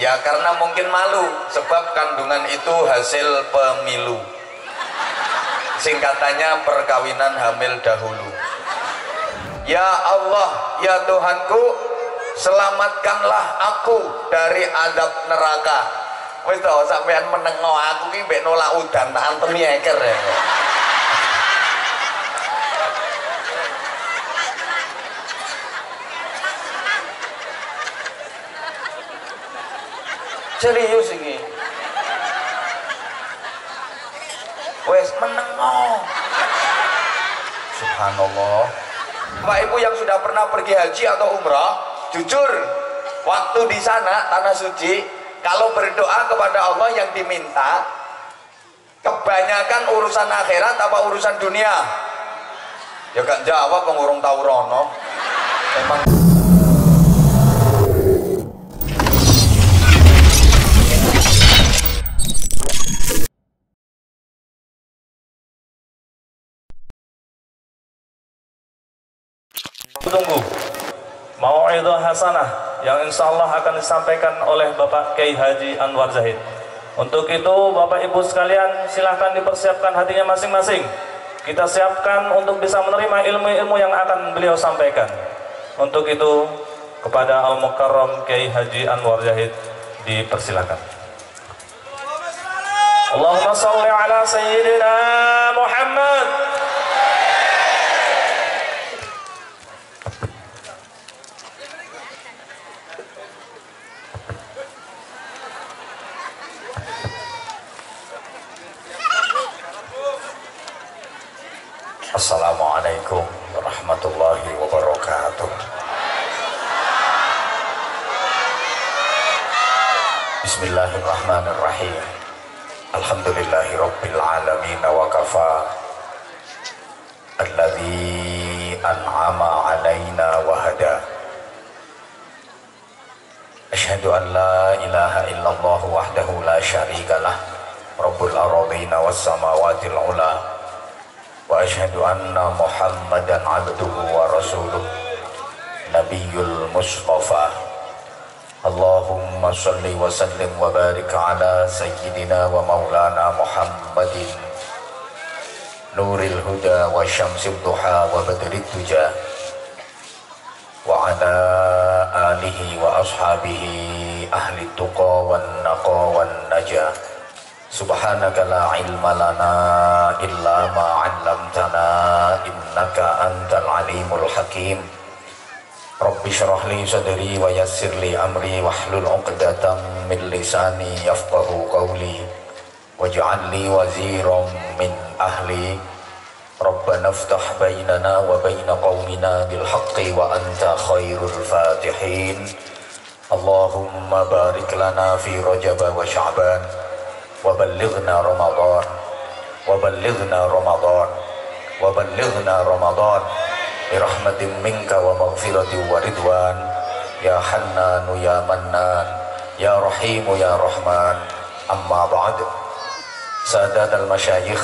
Ya karena mungkin malu, sebab kandungan itu hasil pemilu. Singkatannya perkawinan hamil dahulu. Ya Allah, ya Tuhanku, selamatkanlah aku dari adab neraka. Wis to sampean menengo aku ki mbek nolak udan tak antemi eker ya. Serius ini. Wes menengo. Subhanallah. Bapak Ibu yang sudah pernah pergi haji atau umrah, jujur, waktu di sana tanah suci, kalau berdoa kepada Allah yang diminta, kebanyakan urusan akhirat apa urusan dunia? Ya gak jawab pengurung tahu rono. Memang. Tunggu mau'idhah hasanah yang insya Allah akan disampaikan oleh Bapak Kiai Haji Anwar Zahid. Untuk itu Bapak Ibu sekalian silahkan dipersiapkan hatinya masing-masing. Kita siapkan untuk bisa menerima ilmu-ilmu yang akan beliau sampaikan. Untuk itu kepada Al-Mukarram Kiai Haji Anwar Zahid dipersilakan. Allahumma salli ala Sayyidina Muhammad. Assalamualaikum warahmatullahi wabarakatuh. Bismillahirrahmanirrahim. Alhamdulillahi rabbil alamin wa kafa. Alladzi an'ama alaina wa hada. Asyhadu an la ilaha illallah wahdahu la syarika lah. Rabbul ardina was samawatil ula. Wa asyhadu anna Muhammadan abduhu wa rasuluh Nabiyul Mustafa. Allahumma salli wa sallim wa barik ala Sayyidina wa maulana Muhammadin Nuril huda wa syamsid duha wa badrid tuja wa ala alihi wa ashabihi ahli tuqa wan naqa wan najah. Subhanaka la ilma lana illa ma 'allamtana innaka antal alimul hakim. Rabbi shrah li sadri wa yassir li amri wahlul 'uqdatam min lisani yafqahu qawli waj'al li waziran min ahli. Rabbana iftah bainana wa baina qaumina bil haqqi wa anta khairul fatihin. Allahumma barik lana fi Rajab wa Sya'ban. وبلغنا رمضان وبلغنا رمضان وبلغنا رمضان برحمة منك ومغفرة ورضوان يا حنان يا منان يا رحيم يا رحمن. أما بعد سادات المشايخ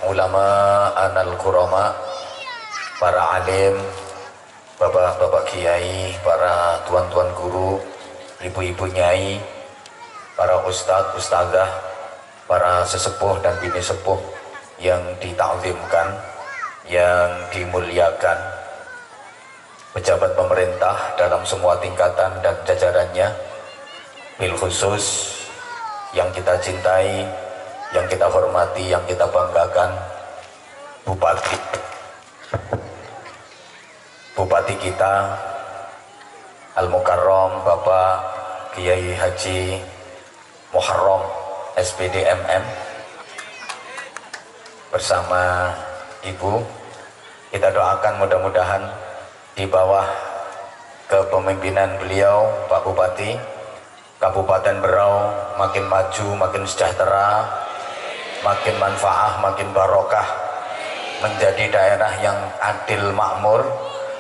علماء الكرماء, para alim, bapak-bapak kiai, para tuan-tuan guru, ibu-ibu nyai, para ustadz, ustadzah, para sesepuh dan bini sepuh yang ditakzimkan, yang dimuliakan, pejabat pemerintah dalam semua tingkatan dan jajarannya, bil khusus yang kita cintai, yang kita hormati, yang kita banggakan, Bupati kita Al-Mukarram Bapak Kiai Haji Muharram SPD MM bersama Ibu. Kita doakan mudah-mudahan di bawah kepemimpinan beliau Pak Bupati, Kabupaten Berau makin maju, makin sejahtera, makin manfaah, makin barokah, menjadi daerah yang adil makmur,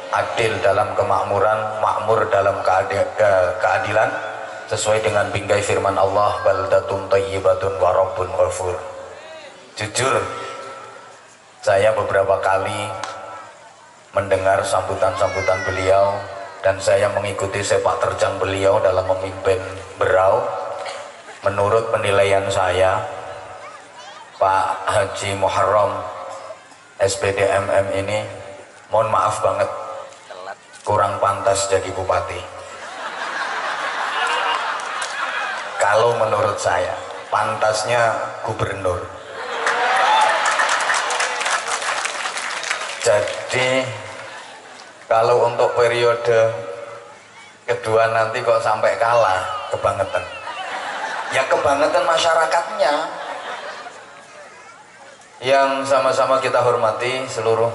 adil dalam kemakmuran, makmur dalam keadilan, sesuai dengan bingkai firman Allah, baldatun thayyibatun wa rabbun ghafur. Jujur, saya beberapa kali mendengar sambutan-sambutan beliau dan saya mengikuti sepak terjang beliau dalam memimpin Berau. Menurut penilaian saya, Pak Haji Muharram SPD MM ini, mohon maaf banget, kurang pantas jadi bupati. Kalau menurut saya, pantasnya gubernur. Jadi kalau untuk periode kedua nanti kok sampai kalah, kebangetan. Ya kebangetan masyarakatnya. Yang sama-sama kita hormati seluruh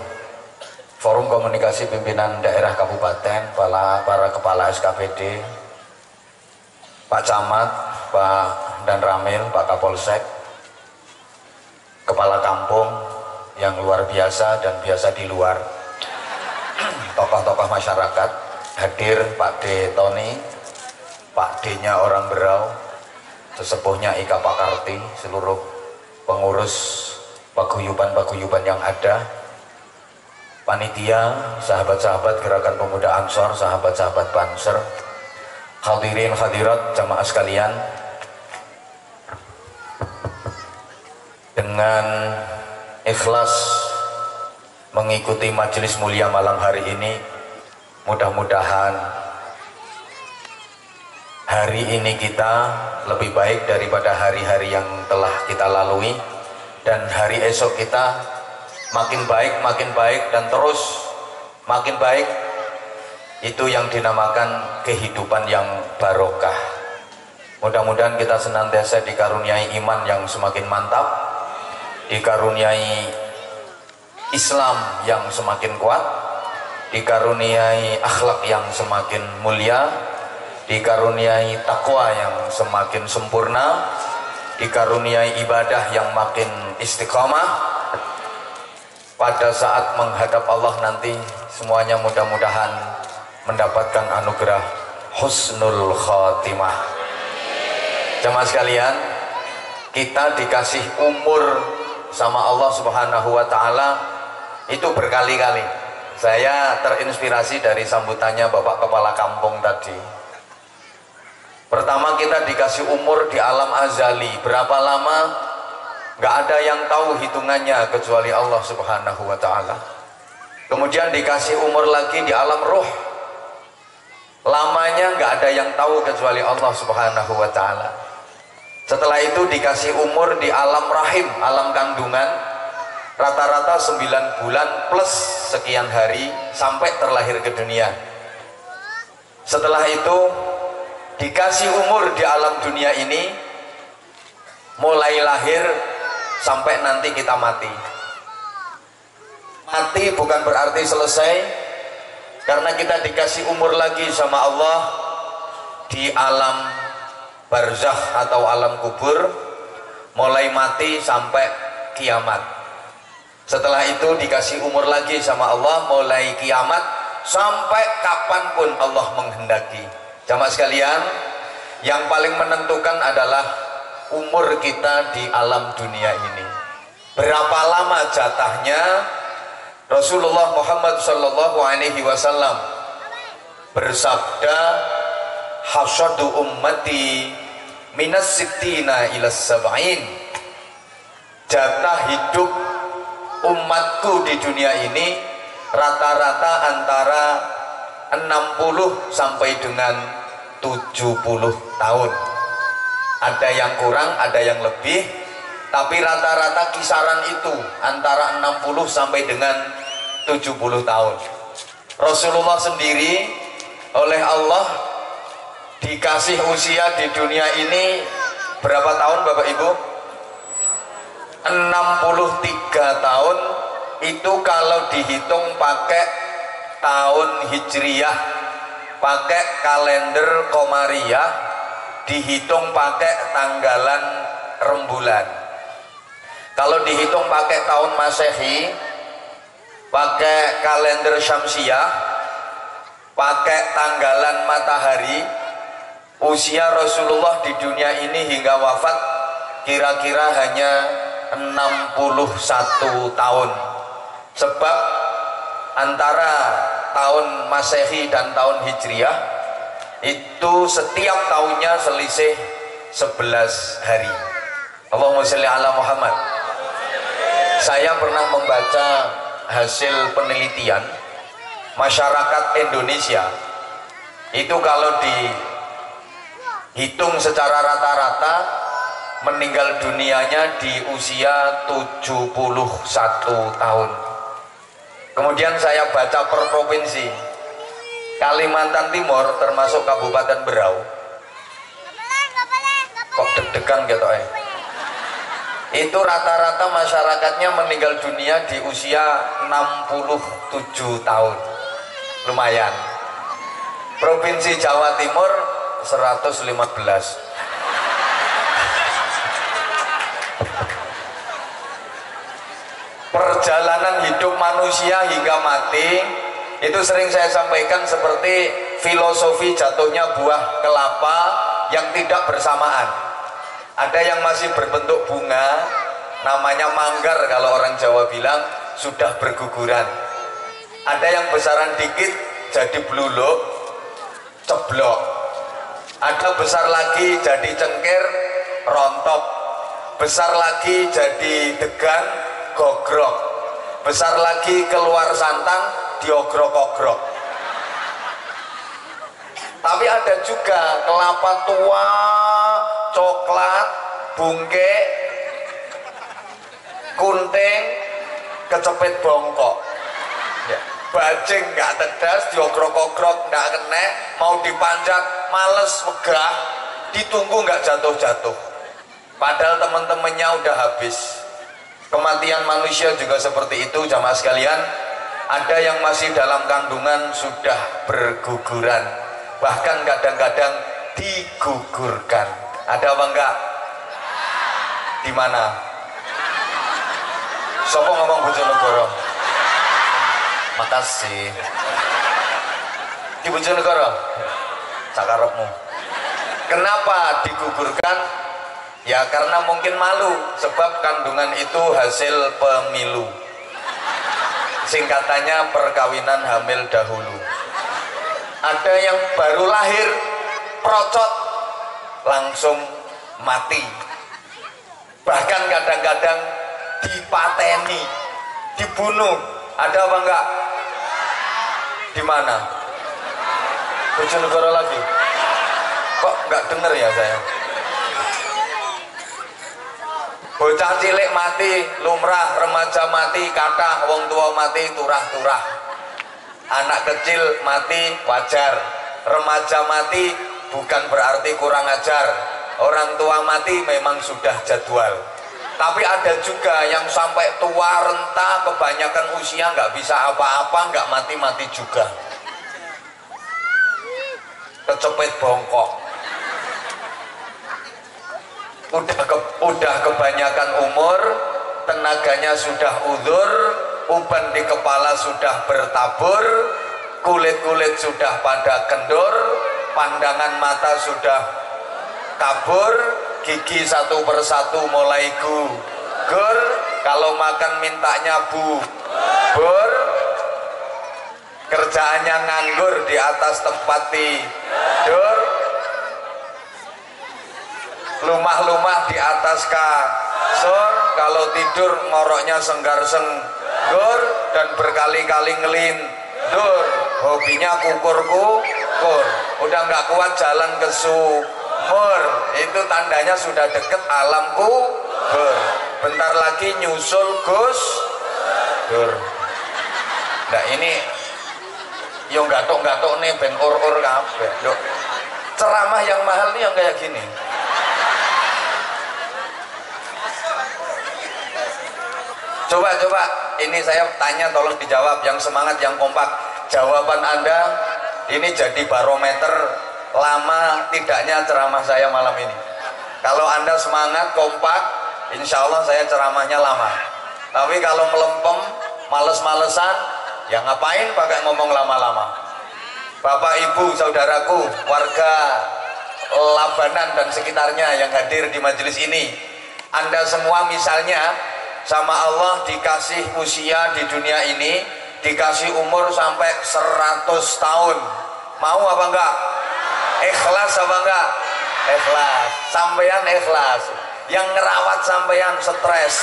forum komunikasi pimpinan daerah kabupaten, para kepala SKPD, Pak Camat, Pak Dan Ramil, Pak Kapolsek, kepala kampung yang luar biasa dan biasa di luar, tokoh-tokoh masyarakat hadir, Pak D. Tony, Pak D-nya orang Berau, sesepuhnya Ika Pakarti, seluruh pengurus paguyuban-paguyuban yang ada, panitia, sahabat-sahabat Gerakan Pemuda Ansor, sahabat-sahabat Banser, hadirin hadirat jamaah sekalian. Dengan ikhlas mengikuti majelis mulia malam hari ini, mudah-mudahan hari ini kita lebih baik daripada hari-hari yang telah kita lalui, dan hari esok kita makin baik dan terus makin baik. Itu yang dinamakan kehidupan yang barokah. Mudah-mudahan kita senantiasa dikaruniai iman yang semakin mantap, dikaruniai Islam yang semakin kuat, dikaruniai akhlak yang semakin mulia, dikaruniai takwa yang semakin sempurna, dikaruniai ibadah yang makin istiqamah. Pada saat menghadap Allah nanti, semuanya mudah-mudahan mendapatkan anugerah husnul khotimah. Jemaah sekalian, kita dikasih umur sama Allah Subhanahu wa Ta'ala itu berkali-kali. Saya terinspirasi dari sambutannya Bapak Kepala Kampung tadi. Pertama, kita dikasih umur di alam azali. Berapa lama? Gak ada yang tahu hitungannya kecuali Allah Subhanahu wa Ta'ala. Kemudian dikasih umur lagi di alam ruh. Lamanya gak ada yang tahu kecuali Allah Subhanahu wa Ta'ala. Setelah itu dikasih umur di alam rahim, alam kandungan, rata-rata 9 bulan plus sekian hari sampai terlahir ke dunia. Setelah itu dikasih umur di alam dunia ini, mulai lahir sampai nanti kita mati. Mati bukan berarti selesai, karena kita dikasih umur lagi sama Allah di alam barzakh atau alam kubur, mulai mati sampai kiamat. Setelah itu dikasih umur lagi sama Allah, mulai kiamat sampai kapanpun Allah menghendaki. Jamaah sekalian, yang paling menentukan adalah umur kita di alam dunia ini. Berapa lama jatahnya? Rasulullah Muhammad sallallahu alaihi wasallam bersabda, hasadu ummati minas sittina ilas sab'in. Jatah hidup umatku di dunia ini rata-rata antara 60 sampai dengan 70 tahun. Ada yang kurang, ada yang lebih, tapi rata-rata kisaran itu antara 60 sampai dengan 70 tahun. Rasulullah sendiri oleh Allah dikasih usia di dunia ini berapa tahun Bapak Ibu? 63 tahun. Itu kalau dihitung pakai tahun hijriyah, pakai kalender komariah, dihitung pakai tanggalan rembulan. Kalau dihitung pakai tahun masehi, pakai kalender syamsiah, pakai tanggalan matahari, usia Rasulullah di dunia ini hingga wafat kira-kira hanya 61 tahun. Sebab antara tahun Masehi dan tahun Hijriah itu setiap tahunnya selisih 11 hari. Allahumma sholli ala Muhammad. Saya pernah membaca hasil penelitian masyarakat Indonesia itu kalau dihitung secara rata-rata meninggal dunianya di usia 71 tahun. Kemudian saya baca per provinsi. Kalimantan Timur termasuk Kabupaten Berau. Kok deg-degan gitu Itu rata-rata masyarakatnya meninggal dunia di usia 67 tahun. Lumayan. Provinsi Jawa Timur 115. Perjalanan hidup manusia hingga mati itu sering saya sampaikan seperti filosofi jatuhnya buah kelapa yang tidak bersamaan. Ada yang masih berbentuk bunga, namanya manggar kalau orang Jawa bilang, sudah berguguran. Ada yang besaran dikit jadi bluluk, ceblok. Ada besar lagi jadi cengkir, rontok. Besar lagi jadi degan, gogrok. Besar lagi keluar santan, diogrok-ogrok. Tapi ada juga kelapa tua, coklat, bungke, kunting, kecepit bongkok. Ya. Bajing nggak tedas, diogrok-ogrok nggak kena, mau dipanjat males, megah, ditunggu nggak jatuh-jatuh. Padahal teman-temannya udah habis. Kematian manusia juga seperti itu, jamaah sekalian. Ada yang masih dalam kandungan sudah berguguran, bahkan kadang-kadang digugurkan. Ada apa enggak? Di mana? Sopo ngomong Bojonegoro? Makasih. Di Bojonegoro? Sakarepmu. Kenapa digugurkan? Ya karena mungkin malu, sebab kandungan itu hasil pemilu. Singkatannya perkawinan hamil dahulu. Ada yang baru lahir, procot, langsung mati. Bahkan kadang-kadang dipateni, dibunuh. Ada apa enggak? Di mana? Bojonegoro lagi. Kok enggak denger ya saya? Bocah cilik mati lumrah, remaja mati kathah, wong tua mati turah-turah. Anak kecil mati wajar, remaja mati bukan berarti kurang ajar, orang tua mati memang sudah jadwal. Tapi ada juga yang sampai tua renta, kebanyakan usia nggak bisa apa-apa, nggak mati-mati juga. Kecepit bongkok. Udah kebanyakan umur, tenaganya sudah udur, uban di kepala sudah bertabur, kulit-kulit sudah pada kendur, pandangan mata sudah kabur, gigi satu persatu mulai gugur, kalau makan mintanya bubur, kerjaannya nganggur di atas tempat tidur, lumah-lumah di atas kasur, kalau tidur ngoroknya senggar-senggur dan berkali-kali ngelindur, hobinya kukur-kukur, udah nggak kuat jalan ke sumur, itu tandanya sudah deket alam kubur, bentar lagi nyusul Gus Dur. Nah ini yang gatok-gatok nih ben ur-ur kabeh. Ceramah yang mahal nih yang kayak gini. Coba ini saya tanya, tolong dijawab, yang semangat, yang kompak. Jawaban Anda ini jadi barometer lama tidaknya ceramah saya malam ini. Kalau Anda semangat, kompak, insya Allah saya ceramahnya lama. Tapi kalau melempem, males-malesan, ya ngapain pakai ngomong lama-lama. Bapak, Ibu, saudaraku, warga Labanan dan sekitarnya yang hadir di majelis ini, Anda semua misalnya sama Allah dikasih usia di dunia ini dikasih umur sampai 100 tahun, mau apa enggak? Ikhlas apa enggak? Ikhlas. Sampeyan ikhlas, yang ngerawat sampeyan stres.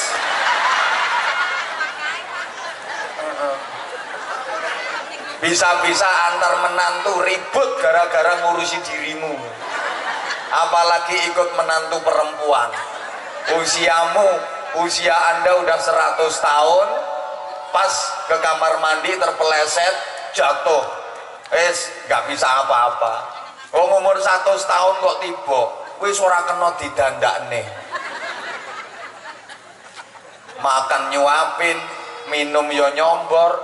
Bisa-bisa antar menantu ribut gara-gara ngurusi dirimu, apalagi ikut menantu perempuan. Usia Anda udah 100 tahun, pas ke kamar mandi terpeleset jatuh, gak bisa apa-apa. Umur 100 tahun kok tiba wis ora kena didandakne. Makan nyuapin, minum yo nyombor,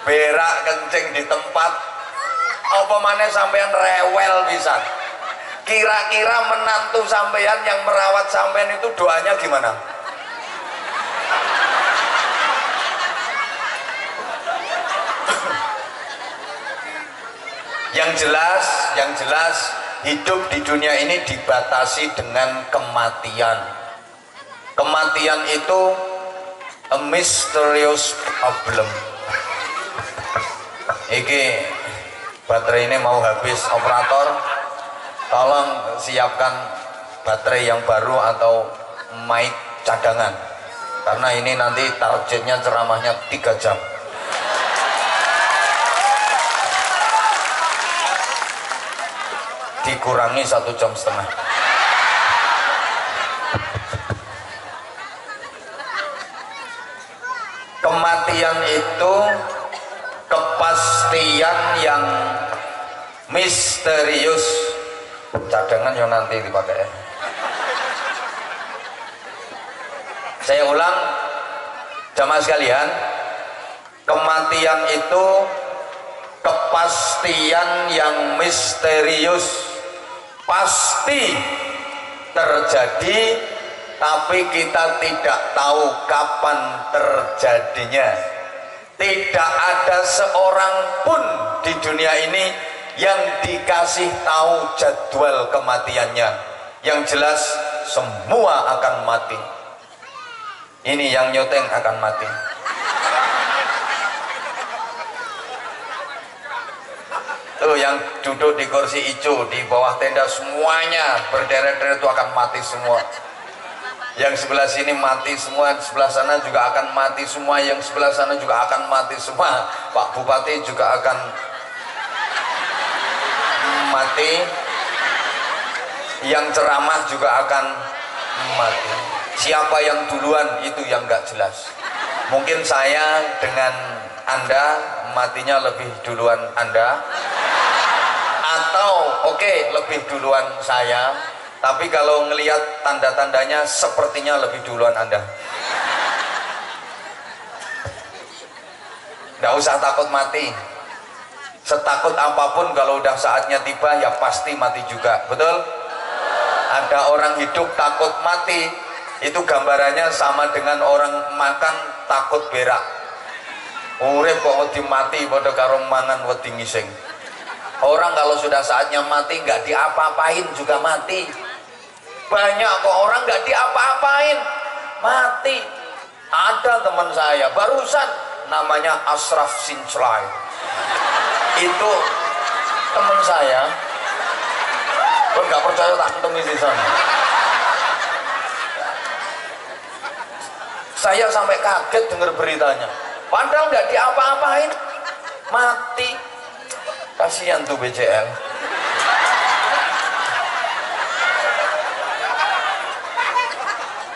berak kencing di tempat, apa maneh sampean rewel pisan. Kira-kira menantu sampean yang merawat sampean itu doanya gimana? Yang jelas hidup di dunia ini dibatasi dengan kematian. Kematian itu a mysterious problem. Iki baterai ini mau habis, operator tolong siapkan baterai yang baru atau mic cadangan, karena ini nanti targetnya ceramahnya 3 jam. Dikurangi 1,5 jam. Kematian itu kepastian yang misterius. Cadangan yang nanti dipakai. Saya ulang, jamaah sekalian, kematian itu kepastian yang misterius. Pasti terjadi, tapi kita tidak tahu kapan terjadinya. Tidak ada seorang pun di dunia ini yang dikasih tahu jadwal kematiannya. Yang jelas semua akan mati. Ini yang nyoteng akan mati. Tuh yang duduk di kursi hijau di bawah tenda semuanya berderet-deret itu akan mati semua. Yang sebelah sini mati semua, sebelah sana juga akan mati semua, yang sebelah sana juga akan mati semua. Pak Bupati juga akan mati, yang ceramah juga akan mati. Siapa yang duluan itu yang nggak jelas. Mungkin saya dengan Anda matinya lebih duluan Anda, atau lebih duluan saya, tapi kalau ngelihat tanda-tandanya sepertinya lebih duluan Anda. Nggak usah takut mati. Setakut apapun kalau udah saatnya tiba ya pasti mati juga, betul? Ada orang hidup takut mati, itu gambarannya sama dengan orang makan takut berak. Urip kok wedi mati padha karo mangan wedi ngising. Orang kalau sudah saatnya mati nggak diapa-apain juga mati. Banyak kok orang nggak diapa-apain mati. Ada teman saya barusan namanya Ashraf Sinclair. Itu teman saya. Kok nggak percaya tak ketemu di sana. Saya sampai kaget dengar beritanya. Padahal nggak diapa-apain, mati. Kasihan tuh BCL.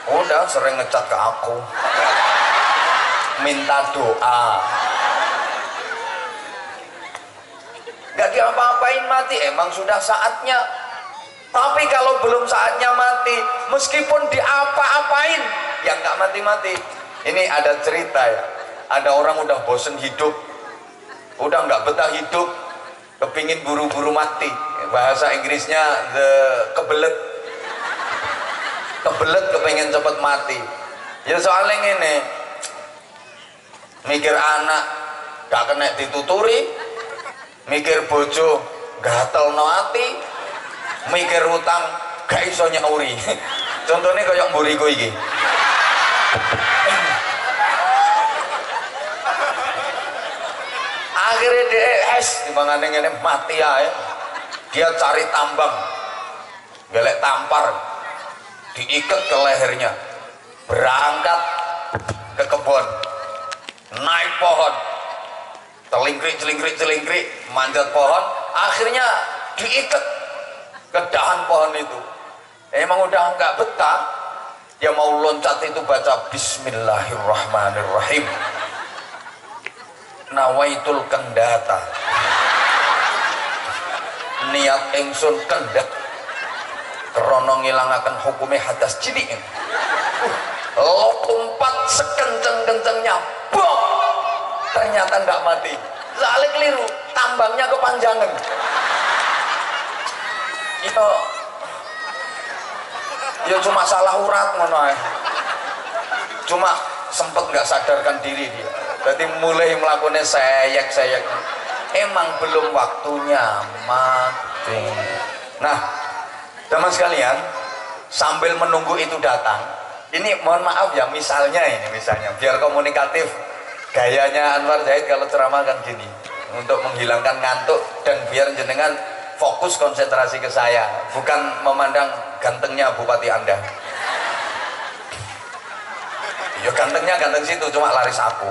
Udah sering ngecat ke aku, minta doa. Nggak diapa-apain mati, emang sudah saatnya. Tapi kalau belum saatnya mati, meskipun diapa-apain, ya nggak mati-mati. Ini ada cerita ya, ada orang udah bosen hidup, udah nggak betah hidup, kepingin buru-buru mati. Bahasa Inggrisnya kebelet kepingin cepet mati. Ya soalnya ini mikir anak gak kena dituturi, mikir bojo gatel no ati, mikir utang gak iso nyauri. Contohnya kayak mburiku iki. akhirnya dia dimana ini mati ya, dia cari tambang, gelek tampar, diikat ke lehernya, berangkat ke kebun, naik pohon, celingkrik, manjat pohon, akhirnya diikat ke dahan pohon itu. Emang udah nggak betah, dia mau loncat itu baca Bismillahirrahmanirrahim. Nawaitul kendata, niat ingsun kendet krono ngilangaken hukume hadas cilik. Lompat sekenceng-kencengnya, bom, ternyata nggak mati. Soalnya keliru, tambangnya kepanjangan. Ya cuma salah urat ngono ae. Cuma sempet nggak sadarkan diri dia. Berarti mulai melakukannya seyek. Emang belum waktunya mati. Nah, teman sekalian, sambil menunggu itu datang, ini mohon maaf ya, misalnya biar komunikatif, gayanya Anwar Zahid kalau ceramah kan gini, untuk menghilangkan ngantuk dan biar jenengan fokus konsentrasi ke saya, bukan memandang gantengnya bupati Anda. Ya gantengnya ganteng situ, cuma laris aku.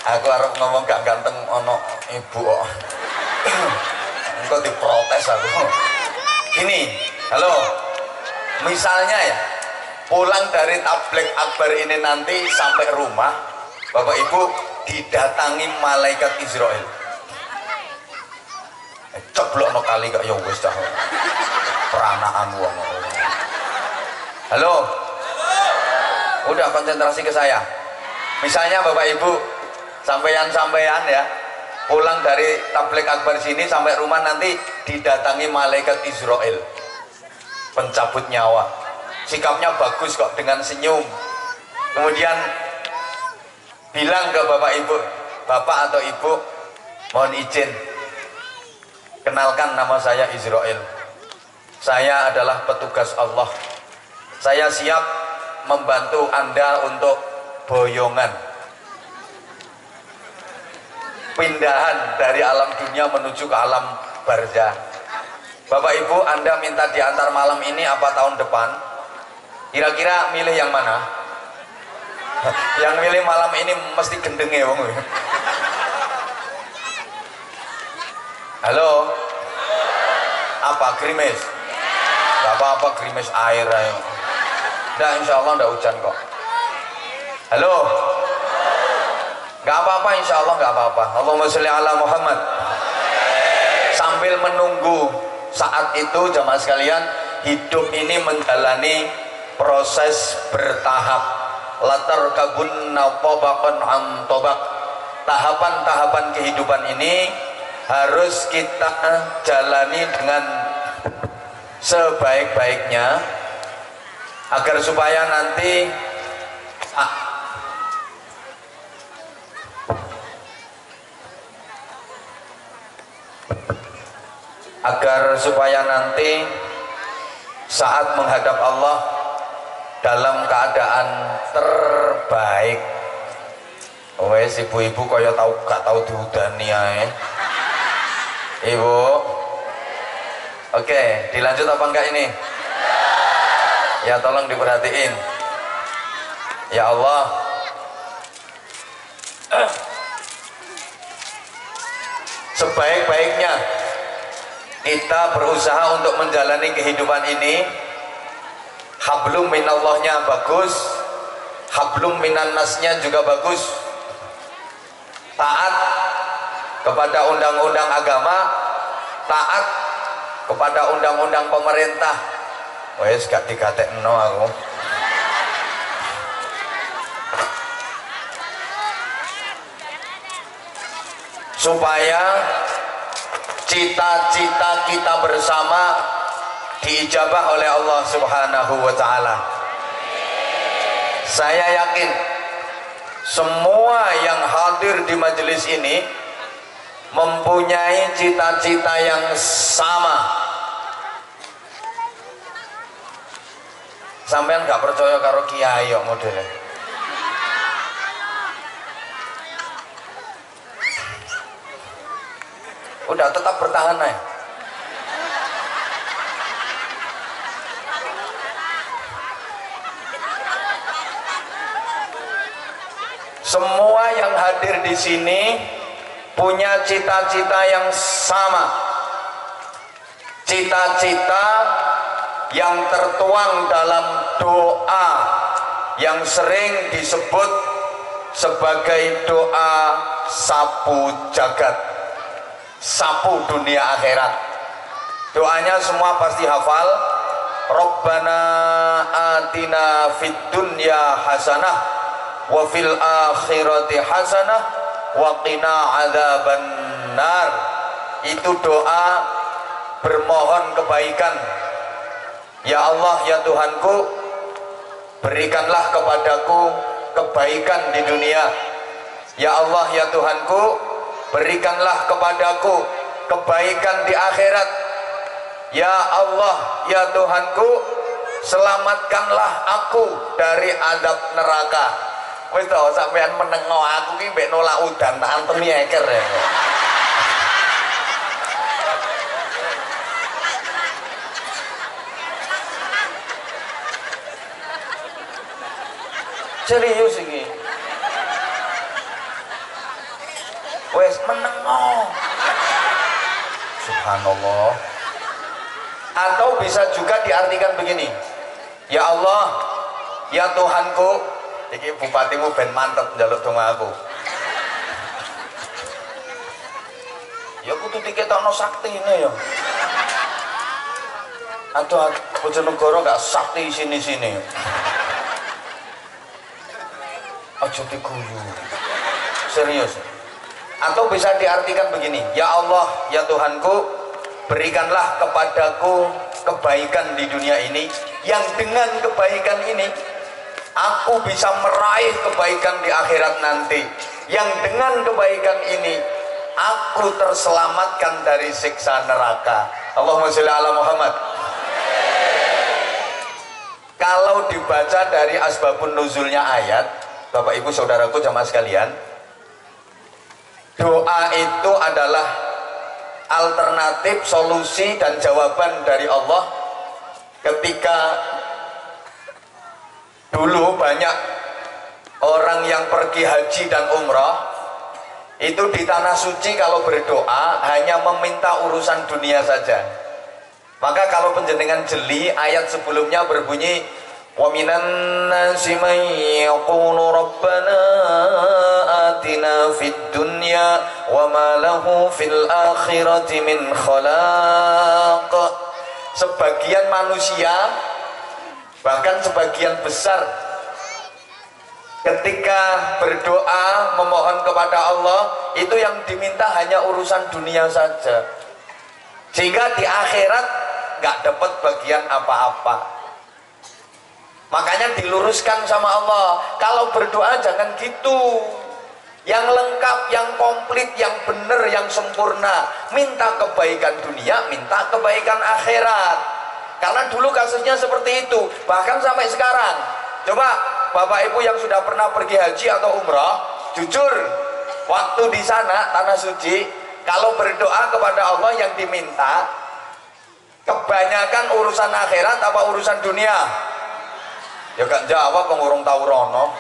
Aku harus ngomong gak ganteng ono ibu kok. Engko diprotes aku. Gini, halo. Misalnya ya, pulang dari tabligh akbar ini nanti sampai rumah, Bapak Ibu didatangi malaikat Israel. Ceblokno kali gak ya wis dah. Peranaan wong. Halo. Udah konsentrasi ke saya. Misalnya Bapak Ibu sampeyan ya, pulang dari tabligh akbar sini sampai rumah nanti didatangi malaikat Israel, pencabut nyawa. Sikapnya bagus kok, dengan senyum. Kemudian bilang ke Bapak Ibu, Bapak atau Ibu, mohon izin, kenalkan nama saya Israel. Saya adalah petugas Allah. Saya siap membantu Anda untuk boyongan, pindahan dari alam dunia menuju ke alam barzah. Bapak Ibu, Anda minta diantar malam ini apa tahun depan? Kira-kira milih yang mana? Yang milih malam ini mesti gendeng ya wong. Halo? Apa gerimis? Gak apa-apa, gerimis air ayo. Nah, insya Allah nggak hujan kok. Halo? Gak apa-apa, insya Allah gak apa-apa. Allahumma sholli ala Muhammad. Sambil menunggu saat itu, jamaah sekalian, hidup ini menjalani proses bertahap. Latar kabun naubaqan an tobak. Tahapan-tahapan kehidupan ini harus kita jalani dengan sebaik-baiknya agar supaya nanti saat menghadap Allah dalam keadaan terbaik. Wes ibu-ibu kaya gak tahu diudani ae. Ibu. Oke, dilanjut apa enggak ini? Ya tolong diperhatiin. Ya Allah. Sebaik-baiknya kita berusaha untuk menjalani kehidupan ini. Hablum minallahnya bagus, hablum minannasnya juga bagus. Taat kepada undang-undang agama, taat kepada undang-undang pemerintah. Wes gak dikatekno aku. Supaya cita-cita kita bersama diijabah oleh Allah Subhanahu wa ta'ala. Saya yakin semua yang hadir di majelis ini mempunyai cita-cita yang sama. Sampean gak percaya karo kiai kok modelnya. Udah tetap bertahan aja. Semua yang hadir di sini punya cita-cita yang sama. Cita-cita yang tertuang dalam doa yang sering disebut sebagai doa sapu jagat, sapu dunia akhirat. Doanya semua pasti hafal. Rabbana atina fid dunya hasanah wa fil akhirati hasanah wa qina adzabannar. Itu doa bermohon kebaikan. Ya Allah, ya Tuhanku, berikanlah kepadaku kebaikan di dunia. Ya Allah, ya Tuhanku, berikanlah kepadaku kebaikan di akhirat. Ya Allah, ya Tuhanku, selamatkanlah aku dari azab neraka. Wis to sampean menengo aku ki mbek nolak udan tak antemi eker ya. Serius ini. Wes menengo. Subhanallah. Atau bisa juga diartikan begini. Ya Allah, ya Tuhanku, iki bupatimu ben mantep njaluk donga aku. Ya kudu diketokno saktine ya. Aduh, Bojonegoro gak sakti sini-sini. Aja diguyu. Serius. Atau bisa diartikan begini. Ya Allah, ya Tuhanku, berikanlah kepadaku kebaikan di dunia ini, yang dengan kebaikan ini aku bisa meraih kebaikan di akhirat nanti, yang dengan kebaikan ini aku terselamatkan dari siksa neraka. Allahumma sholli ala Muhammad. Kalau dibaca dari asbabun nuzulnya ayat, Bapak Ibu Saudaraku jamaah sekalian, doa itu adalah alternatif, solusi dan jawaban dari Allah ketika dulu banyak orang yang pergi haji dan umrah itu di tanah suci kalau berdoa hanya meminta urusan dunia saja. Maka kalau penjenengan jeli, ayat sebelumnya berbunyi wa minan nasi man yaqulu rabbana atina fid dunya wa ma lahu fil akhirati min khalaq. Sebagian manusia, bahkan sebagian besar, ketika berdoa memohon kepada Allah itu yang diminta hanya urusan dunia saja, sehingga di akhirat gak dapat bagian apa-apa. Makanya diluruskan sama Allah, kalau berdoa jangan gitu, yang lengkap, yang komplit, yang benar, yang sempurna. Minta kebaikan dunia, minta kebaikan akhirat. Karena dulu kasusnya seperti itu, bahkan sampai sekarang. Coba Bapak Ibu yang sudah pernah pergi haji atau umrah, jujur, waktu di sana tanah suci, kalau berdoa kepada Allah yang diminta kebanyakan urusan akhirat apa urusan dunia? Ya gak jawab, pengurung tahu rono.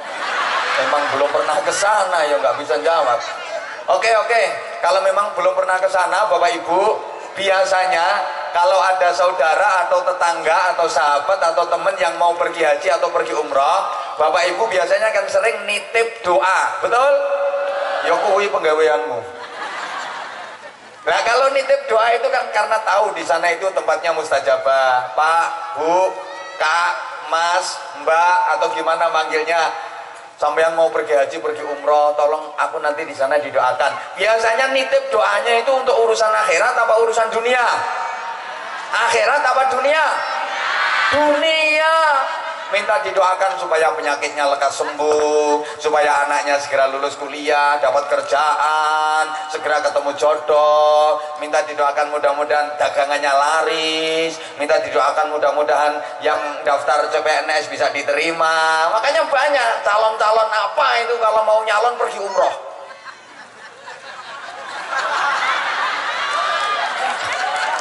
Memang belum pernah ke sana, ya nggak bisa jawab. Oke, kalau memang belum pernah ke sana, Bapak Ibu, biasanya kalau ada saudara atau tetangga atau sahabat atau teman yang mau pergi haji atau pergi umrah, Bapak Ibu biasanya kan sering nitip doa, betul? Ya kuwi penggaweanmu. Nah kalau nitip doa itu kan karena tahu di sana itu tempatnya mustajabah. Pak, Bu, Kak, Mas, Mbak atau gimana manggilnya, sampean mau pergi haji, pergi umroh, tolong aku nanti di sana didoakan. Biasanya nitip doanya itu untuk urusan akhirat apa urusan dunia? Akhirat apa dunia? Dunia. Minta didoakan supaya penyakitnya lekas sembuh, supaya anaknya segera lulus kuliah, dapat kerjaan, segera ketemu jodoh. Minta didoakan mudah-mudahan dagangannya laris, minta didoakan mudah-mudahan yang daftar CPNS bisa diterima. Makanya banyak calon-calon apa itu kalau mau nyalon pergi umroh.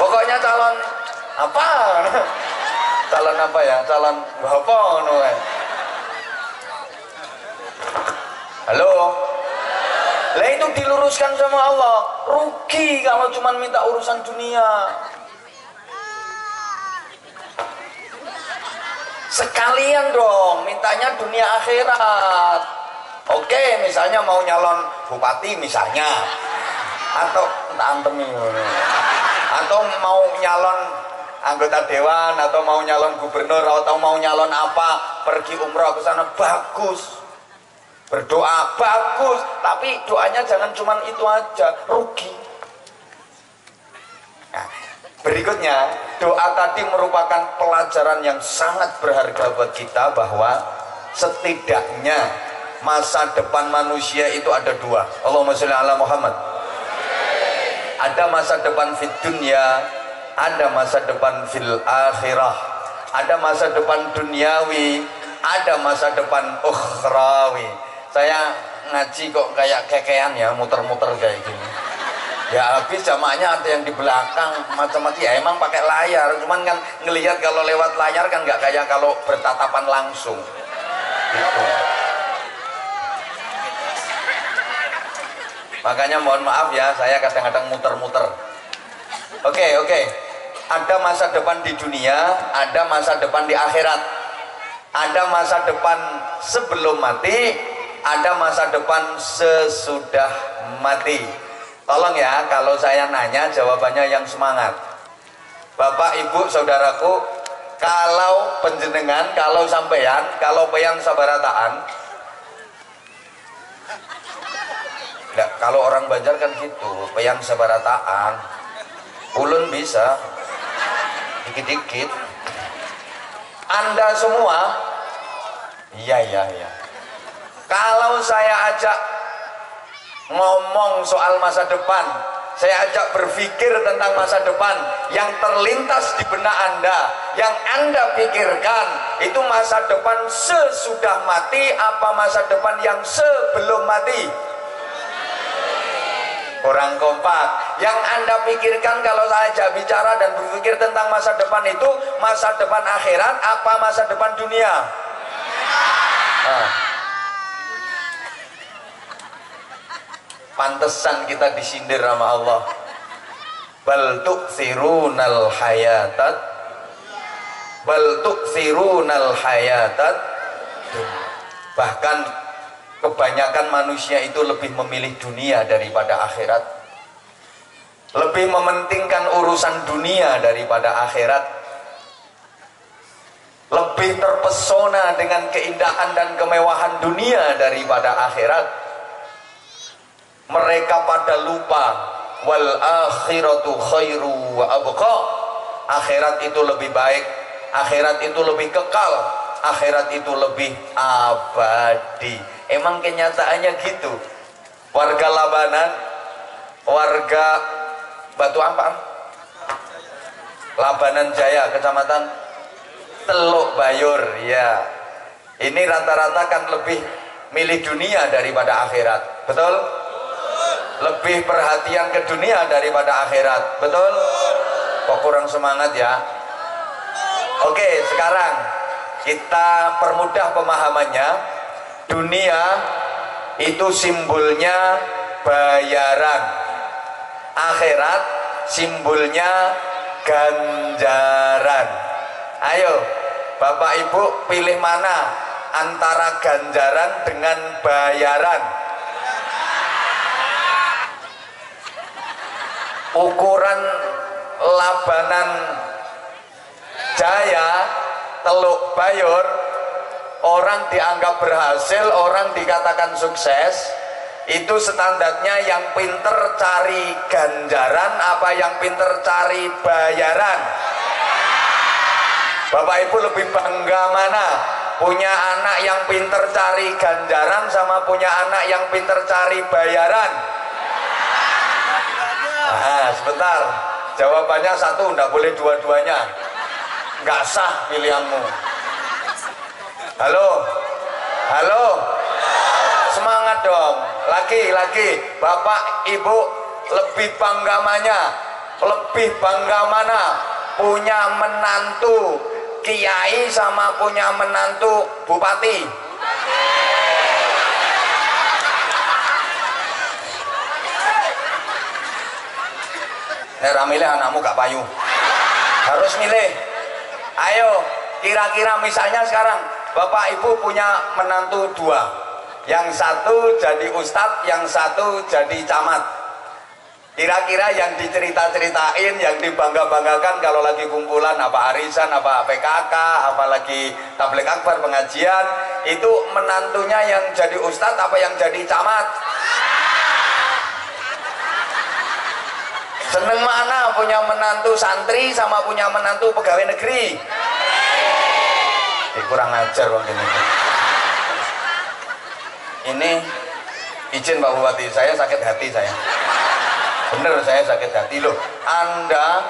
Pokoknya calon apa? Calon apa ya? Calon apa ngono kae. Halo. Lah itu diluruskan sama Allah. Rugi kalau cuma minta urusan dunia. Sekalian dong mintanya dunia akhirat. Oke, misalnya mau nyalon bupati misalnya, atau atau mau nyalon anggota dewan, atau mau nyalon gubernur, atau mau nyalon apa, pergi umroh ke sana, bagus, berdoa bagus, tapi doanya jangan cuma itu aja, rugi. Nah, berikutnya, doa tadi merupakan pelajaran yang sangat berharga buat kita bahwa setidaknya masa depan manusia itu ada dua. Allahumma sholli ala Muhammad. Ada masa depan fid dunya, ada masa depan fil akhirah. Ada masa depan duniawi, ada masa depan ukhrawi. Saya ngaji kok kayak kekean ya, muter-muter kayak gini. Ya habis jamaahnya ada yang di belakang macam-macam, ya emang pakai layar, cuman kan ngelihat kalau lewat layar kan nggak kayak kalau bertatapan langsung gitu. Makanya mohon maaf ya, saya kadang-kadang muter-muter. Oke. Ada masa depan di dunia, ada masa depan di akhirat. Ada masa depan sebelum mati, ada masa depan sesudah mati. Tolong ya, kalau saya nanya jawabannya yang semangat. Bapak, Ibu, saudaraku, kalau penjenengan, kalau sampeyan, kalau peyang sabarataan, nah, kalau orang Banjar kan gitu, peyang sabarataan, ulun bisa, dikit-dikit. Anda semua, iya. Kalau saya ajak ngomong soal masa depan, saya ajak berpikir tentang masa depan, yang terlintas di benak Anda, yang Anda pikirkan, itu masa depan sesudah mati apa masa depan yang sebelum mati? Orang kompak. Yang Anda pikirkan kalau saya ajak bicara dan berpikir tentang masa depan itu masa depan akhirat apa masa depan dunia? Nah. Pantesan kita disindir sama Allah. Bal tu'thirunal hayatat, bal tu'thirunal hayatat. Bahkan kebanyakan manusia itu lebih memilih dunia daripada akhirat, lebih mementingkan urusan dunia daripada akhirat, lebih terpesona dengan keindahan dan kemewahan dunia daripada akhirat. Mereka pada lupa wal akhiratu khairu wa abqa. Akhirat itu lebih baik, akhirat itu lebih kekal, akhirat itu lebih abadi. Emang kenyataannya gitu. Warga Labanan, warga Batu Ampang, Labanan Jaya, Kecamatan Teluk Bayur, ya. Ini rata-rata kan lebih milih dunia daripada akhirat, betul? Lebih perhatian ke dunia daripada akhirat, betul? Kok kurang semangat ya? Oke, sekarang kita permudah pemahamannya. Dunia itu simbolnya bayaran, akhirat simbolnya ganjaran. Ayo Bapak Ibu pilih mana antara ganjaran dengan bayaran? Ukuran Labanan Jaya, Teluk Bayur, orang dianggap berhasil, orang dikatakan sukses, itu standarnya yang pinter cari ganjaran apa yang pinter cari bayaran? Bapak Ibu lebih bangga mana? Punya anak yang pinter cari ganjaran sama punya anak yang pinter cari bayaran? Nah, sebentar, jawabannya satu, enggak boleh dua-duanya, enggak sah pilihanmu. Halo, semangat dong, lagi, Bapak Ibu lebih bangga mana? lebih bangga mana? Punya menantu kiai sama punya menantu bupati? Milih anakmu gak payu, harus milih. Ayo, kira-kira misalnya sekarang bapak ibu punya menantu dua, yang satu jadi ustadz, yang satu jadi camat. Kira-kira yang dicerita-ceritain, yang dibangga-banggakan kalau lagi kumpulan apa arisan, apa PKK, apa lagi tabligh akbar pengajian, itu menantunya yang jadi ustadz apa yang jadi camat? Seneng mana punya menantu santri sama punya menantu pegawai negeri? Kurang ajar bang ini. Izin Pak Bupati, saya sakit hati saya. Bener saya sakit hati loh. Anda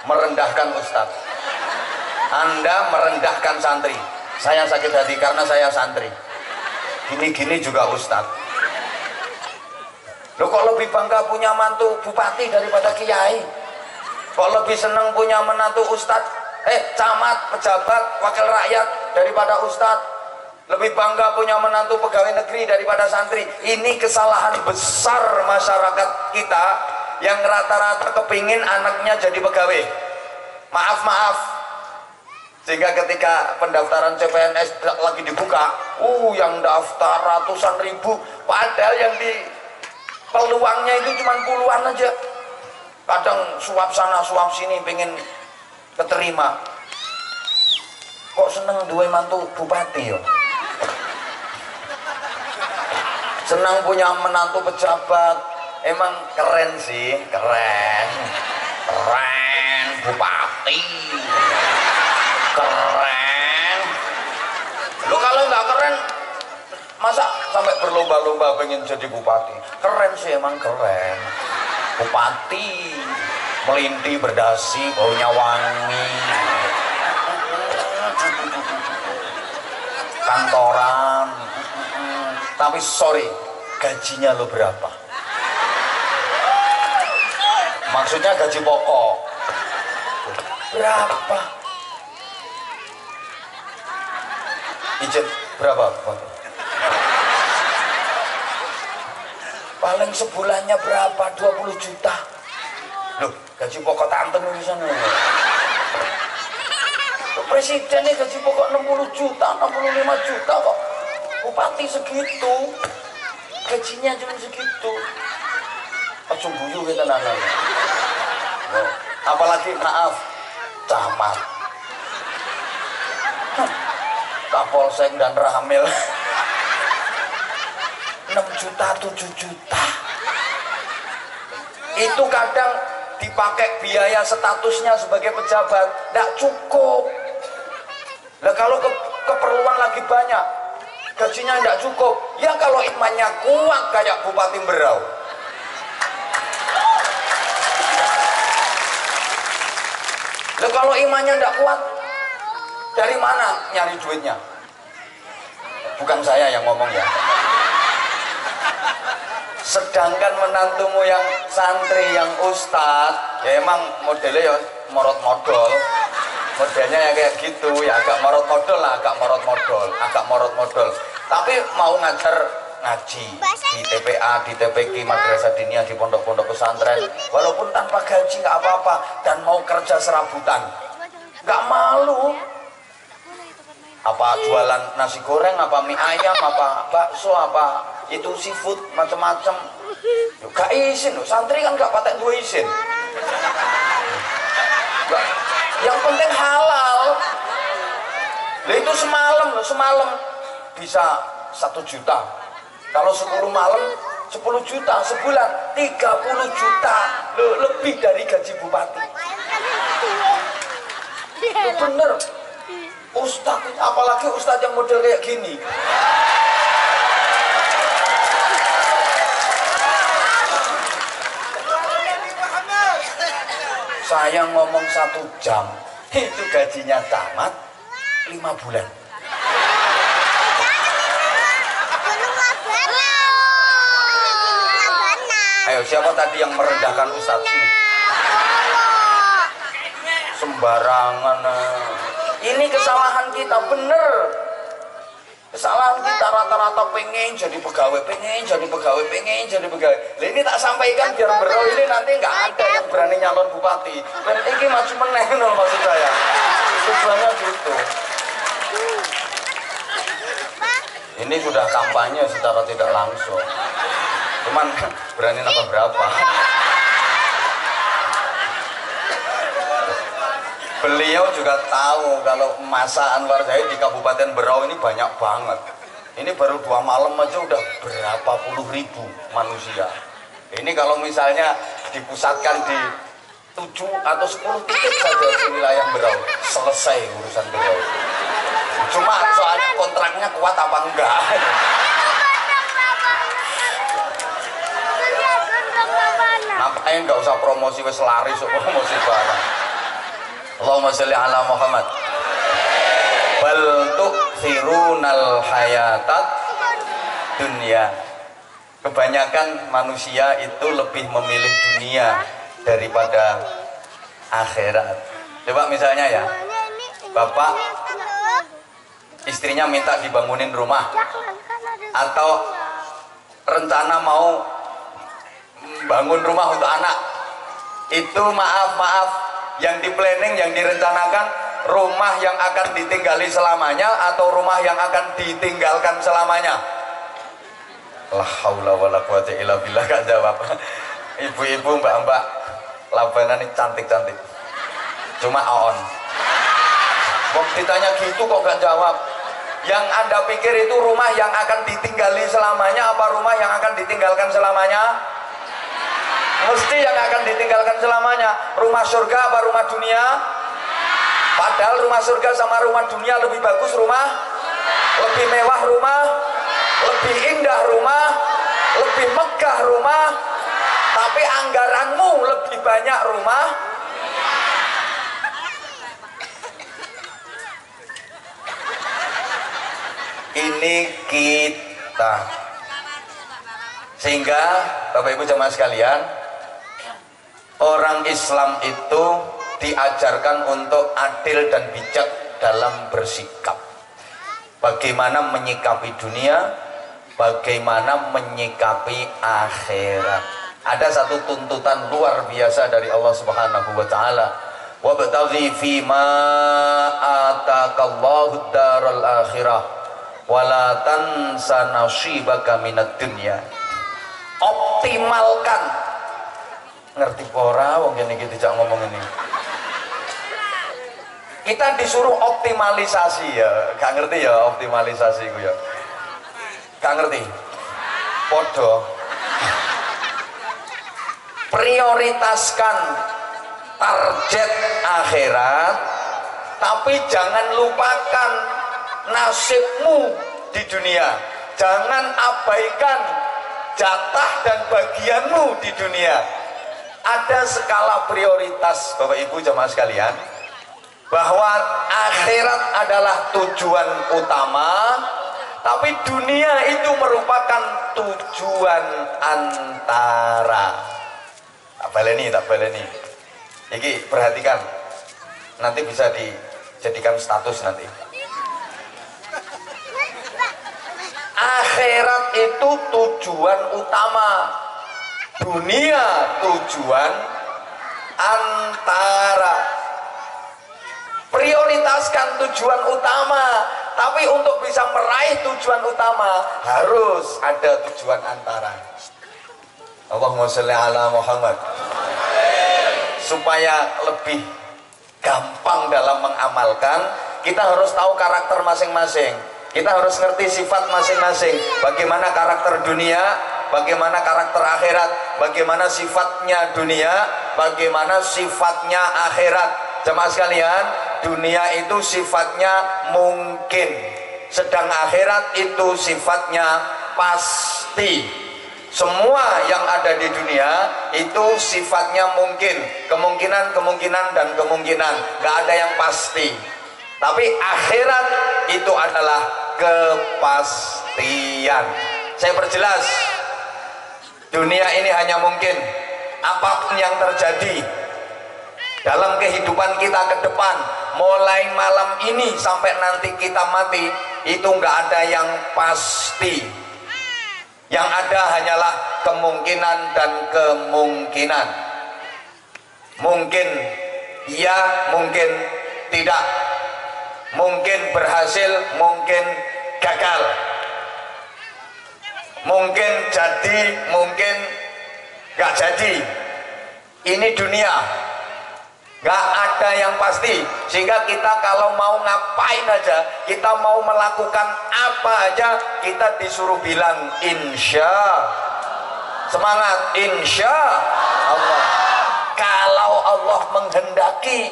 merendahkan ustadz, Anda merendahkan santri. Saya sakit hati karena saya santri. Gini-gini juga ustadz. Loh kok lebih bangga punya mantu bupati daripada kiai? Kok lebih seneng punya menantu ustadz, camat, pejabat, wakil rakyat daripada ustadz? Lebih bangga punya menantu pegawai negeri daripada santri? Ini kesalahan besar masyarakat kita yang rata-rata kepingin anaknya jadi pegawai. Maaf, sehingga ketika pendaftaran CPNS lagi dibuka, yang daftar ratusan ribu, padahal yang di peluangnya itu cuma puluhan aja. Kadang suap sana suap sini pengen keterima. Kok seneng dua mantu bupati ya? Senang punya menantu pejabat. Emang keren sih, keren bupati, keren. Lo kalau nggak keren, masa sampai berlomba-lomba pengen jadi bupati? Keren sih, emang keren. Bupati melinti berdasi, baunya wangi, kantoran. Tapi sorry, gajinya lo berapa? Maksudnya gaji pokok berapa? Izin berapa? Paling sebulannya berapa? 20 juta. Loh, gaji pokok tante di sana. Presidennya gaji pokok 60 juta, 65 juta kok. Bupati segitu. Gajinya cuma segitu. Langsung guyu kita nanam. Apalagi maaf, camat. Kapolsek dan Ramil. 6 juta, 7 juta. Itu kadang dipakai biaya statusnya sebagai pejabat, tidak cukup. Nah kalau keperluan lagi banyak, gajinya tidak cukup. Ya kalau imannya kuat kayak Bupati Berau. Nah kalau imannya tidak kuat, dari mana nyari duitnya? Bukan saya yang ngomong ya. Sedangkan menantumu yang santri, yang ustadz, ya emang modelnya ya morot modal. Modelnya ya kayak gitu, ya agak morot modal lah, agak morot modal. Tapi mau ngajar ngaji di TPA, di TPQ, madrasah diniyah, di pondok-pondok pesantren, walaupun tanpa gaji nggak apa-apa, dan mau kerja serabutan, nggak malu. Apa jualan nasi goreng, apa mie ayam, apa bakso, apa itu seafood macam-macam. Gak izin loh, santri kan gak patek dua izin. Yang penting halal. Lah itu semalam bisa 1 juta. Kalau 10 malam 10 juta, sebulan 30 juta. Loh, lebih dari gaji bupati. Loh, bener. Ustadz, apalagi ustadz yang model kayak gini. Saya ngomong 1 jam, itu gajinya camat 5 bulan. Ayo siapa tadi yang merendahkan ustadz sini? sembarangan. Ini kesalahan kita, bener. Kesalahan kita rata-rata pengen jadi pegawai, pengen jadi pegawai, pengen jadi pegawai. Nah, ini tak sampaikan biar Berau ini nanti nggak ada yang berani nyalon bupati. Dan ini maju meneh loh maksud saya. Tujuannya gitu. Ini sudah kampanye secara tidak langsung. Cuman berani nambah berapa? Beliau juga tahu kalau masa Anwar Zahid di Kabupaten Berau ini banyak banget. Ini baru 2 malam aja udah berapa puluh ribu manusia. Ini kalau misalnya dipusatkan di 7 atau 10 titik saja di wilayah Berau, selesai urusan Berau. Cuma soalnya kontraknya kuat apa enggak. Ngapain nggak usah promosi wes lari so promosi barang. Allahumma sholli ala Muhammad. Bal tu'thirunal hayatat dunia. Kebanyakan manusia itu lebih memilih dunia daripada akhirat. Coba misalnya ya, bapak istrinya minta dibangunin rumah atau rencana mau bangun rumah untuk anak, itu maaf yang di planning, yang direncanakan rumah yang akan ditinggali selamanya atau rumah yang akan ditinggalkan selamanya. La haula wala quwata illa billah. Gak jawab. Ibu-ibu, mbak-mbak labanan ini cantik-cantik, cuma on. Kok ditanya gitu kok gak jawab? Yang Anda pikir itu rumah yang akan ditinggali selamanya apa rumah yang akan ditinggalkan selamanya? Mesti yang akan ditinggalkan selamanya. Rumah surga apa rumah dunia? Padahal rumah surga sama rumah dunia lebih bagus rumah, lebih mewah rumah, lebih indah rumah, lebih megah rumah, tapi anggaranmu lebih banyak rumah. Ini kita. Sehingga Bapak Ibu jemaah sekalian, orang Islam itu diajarkan untuk adil dan bijak dalam bersikap. Bagaimana menyikapi dunia, bagaimana menyikapi akhirat. Ada satu tuntutan luar biasa dari Allah Subhanahu wa taala. Wabtaghi fima ataqallahu daral akhirah wala tansa nasibaka minad dunya. Optimalkan. Ngerti ora wong kene iki dijak ngomong ini. Kita disuruh optimalisasi ya, gak ngerti ya optimalisasi ku ya. Gak ngerti. Podo. Prioritaskan target akhirat, tapi jangan lupakan nasibmu di dunia. Jangan abaikan jatah dan bagianmu di dunia. Ada skala prioritas Bapak Ibu jemaah sekalian, bahwa akhirat adalah tujuan utama, tapi dunia itu merupakan tujuan antara. Tak baleni. Iki perhatikan, nanti bisa dijadikan status nanti. Akhirat itu tujuan utama, dunia tujuan antara. Prioritaskan tujuan utama, tapi untuk bisa meraih tujuan utama harus ada tujuan antara. Allahumma sholli ala Muhammad. Supaya lebih gampang dalam mengamalkan, kita harus tahu karakter masing-masing. Kita harus ngerti sifat masing-masing. Bagaimana karakter dunia, bagaimana karakter akhirat, bagaimana sifatnya dunia, bagaimana sifatnya akhirat. Jemaah sekalian, dunia itu sifatnya mungkin, sedang akhirat itu sifatnya pasti. Semua yang ada di dunia itu sifatnya mungkin, kemungkinan dan kemungkinan, gak ada yang pasti. Tapi akhirat itu adalah kepastian. Saya perjelas, dunia ini hanya mungkin. Apapun yang terjadi, dalam kehidupan kita ke depan, mulai malam ini sampai nanti kita mati, itu nggak ada yang pasti. Yang ada hanyalah kemungkinan dan kemungkinan. Mungkin iya, mungkin tidak. Mungkin berhasil, mungkin gagal. Mungkin jadi, mungkin nggak jadi. Ini dunia, nggak ada yang pasti. Sehingga kita kalau mau ngapain aja, kita mau melakukan apa aja, kita disuruh bilang insya. Semangat, insya Allah. Kalau Allah menghendaki,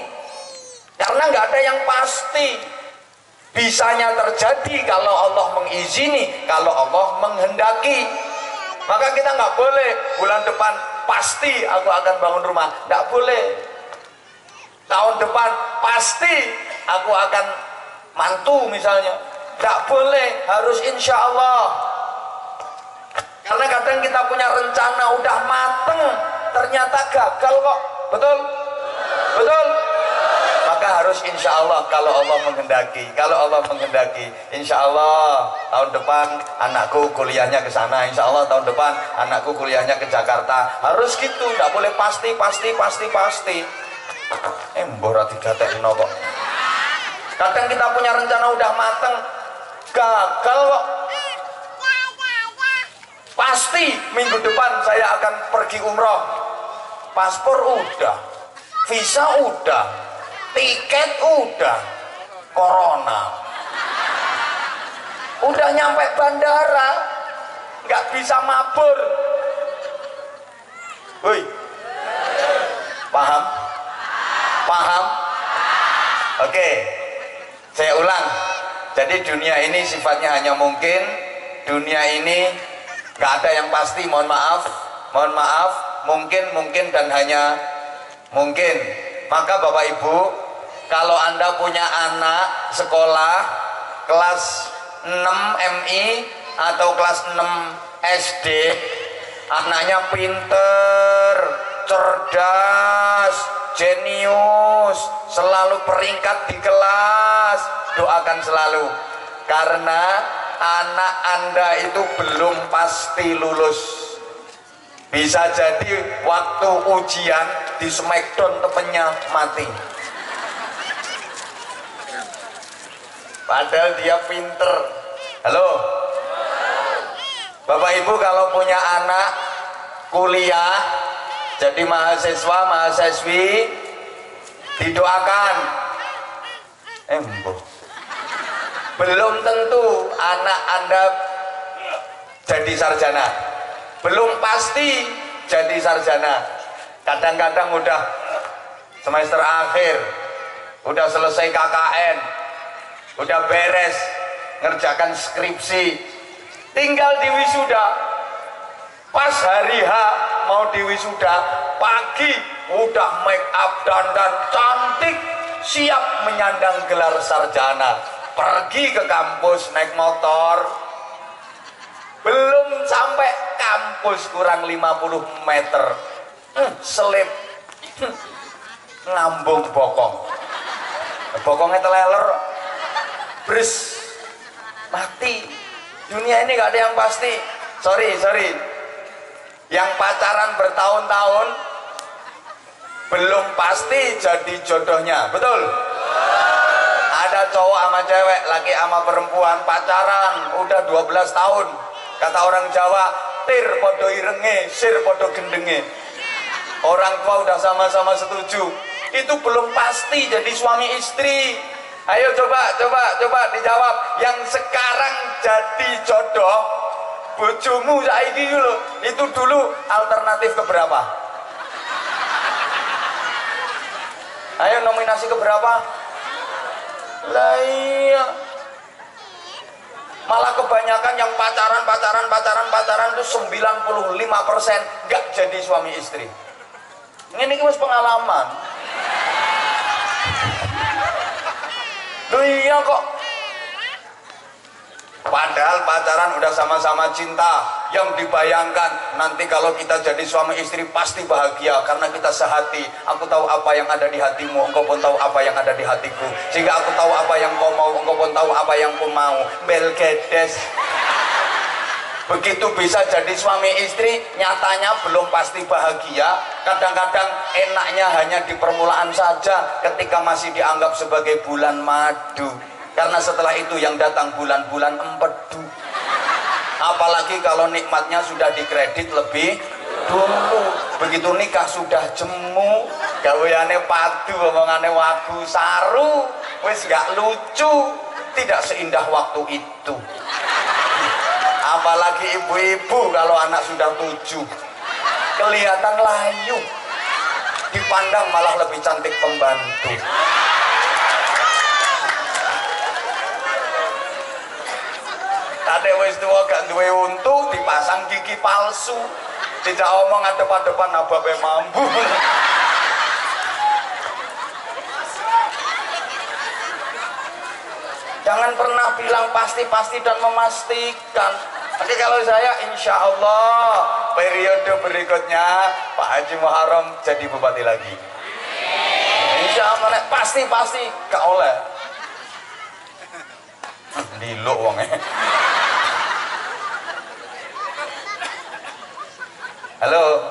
karena nggak ada yang pasti. Bisanya terjadi kalau Allah mengizini, kalau Allah menghendaki. Maka kita nggak boleh bulan depan pasti aku akan bangun rumah, nggak boleh. Tahun depan pasti aku akan mantu misalnya, nggak boleh, harus insya Allah. Karena kadang kita punya rencana udah mateng, ternyata gagal kok, betul? Betul? Maka harus insya Allah kalau Allah menghendaki. Kalau Allah menghendaki, insya Allah tahun depan anakku kuliahnya ke sana, insya Allah tahun depan anakku kuliahnya ke Jakarta. Harus gitu, nggak boleh pasti. Mbora digatekno kok. Kadang kita punya rencana udah mateng, gagal kok. Pasti minggu depan saya akan pergi umroh. Paspor udah, visa udah, tiket udah, corona udah nyampe bandara, nggak bisa mabur. Woi, paham? Paham? Oke, saya ulang. Jadi dunia ini sifatnya hanya mungkin. Dunia ini nggak ada yang pasti. Mohon maaf, mungkin dan hanya mungkin. Maka Bapak Ibu, kalau Anda punya anak sekolah kelas 6 MI atau kelas 6 SD, anaknya pinter, cerdas, jenius, selalu peringkat di kelas, doakan selalu. Karena anak Anda itu belum pasti lulus. Bisa jadi waktu ujian di smackdown temennya mati. Padahal dia pinter. Halo Bapak Ibu, kalau punya anak kuliah jadi mahasiswa, mahasiswi, didoakan. Belum tentu anak Anda jadi sarjana, belum pasti jadi sarjana. Kadang-kadang udah semester akhir, udah selesai KKN, udah beres ngerjakan skripsi, tinggal di wisuda. Pas hari H mau di wisuda, pagi udah make up, dandan cantik, siap menyandang gelar sarjana. Pergi ke kampus naik motor, belum sampai kampus kurang 50 meter, selip, ngambung bokong, bokongnya teleler, bres, mati. Dunia ini gak ada yang pasti. Sorry, yang pacaran bertahun-tahun belum pasti jadi jodohnya, betul? Ada cowok sama cewek, laki sama perempuan pacaran udah 12 tahun. Kata orang Jawa, tir podo irenge, sir podo gendenge. Orang tua udah sama-sama setuju, itu belum pasti jadi suami istri. Ayo coba dijawab. Yang sekarang jadi jodoh bojomu saiki lho, itu dulu alternatif keberapa? Ayo nominasi keberapa? Lah iya. Malah kebanyakan yang pacaran itu 95% gak jadi suami istri. Ini wis pengalaman. Loh iya kok. Padahal pacaran udah sama-sama cinta, yang dibayangkan nanti kalau kita jadi suami istri pasti bahagia karena kita sehati. Aku tahu apa yang ada di hatimu, engkau pun tahu apa yang ada di hatiku, sehingga aku tahu apa yang kau mau, engkau pun tahu apa yang ku mau. Belgedes. Begitu bisa jadi suami istri, nyatanya belum pasti bahagia. Kadang-kadang enaknya hanya di permulaan saja, ketika masih dianggap sebagai bulan madu. Karena setelah itu yang datang bulan-bulan empedu. Apalagi kalau nikmatnya sudah dikredit lebih dulu. Begitu nikah sudah jemu, gaweane padu, omongane wagu saru, wis gak lucu, tidak seindah waktu itu. Apalagi ibu-ibu kalau anak sudah 7, kelihatan layu, dipandang malah lebih cantik pembantu. Adek wis tua gak duwe untu, dipasang gigi palsu, tidak omong adep-adepan ababe mambu. Jangan pernah bilang pasti-pasti dan memastikan. Tapi kalau saya insya Allah periode berikutnya Pak Haji Muharram jadi bupati lagi. Insya Allah pasti-pasti gak oleh. Lilo wongnya. Halo.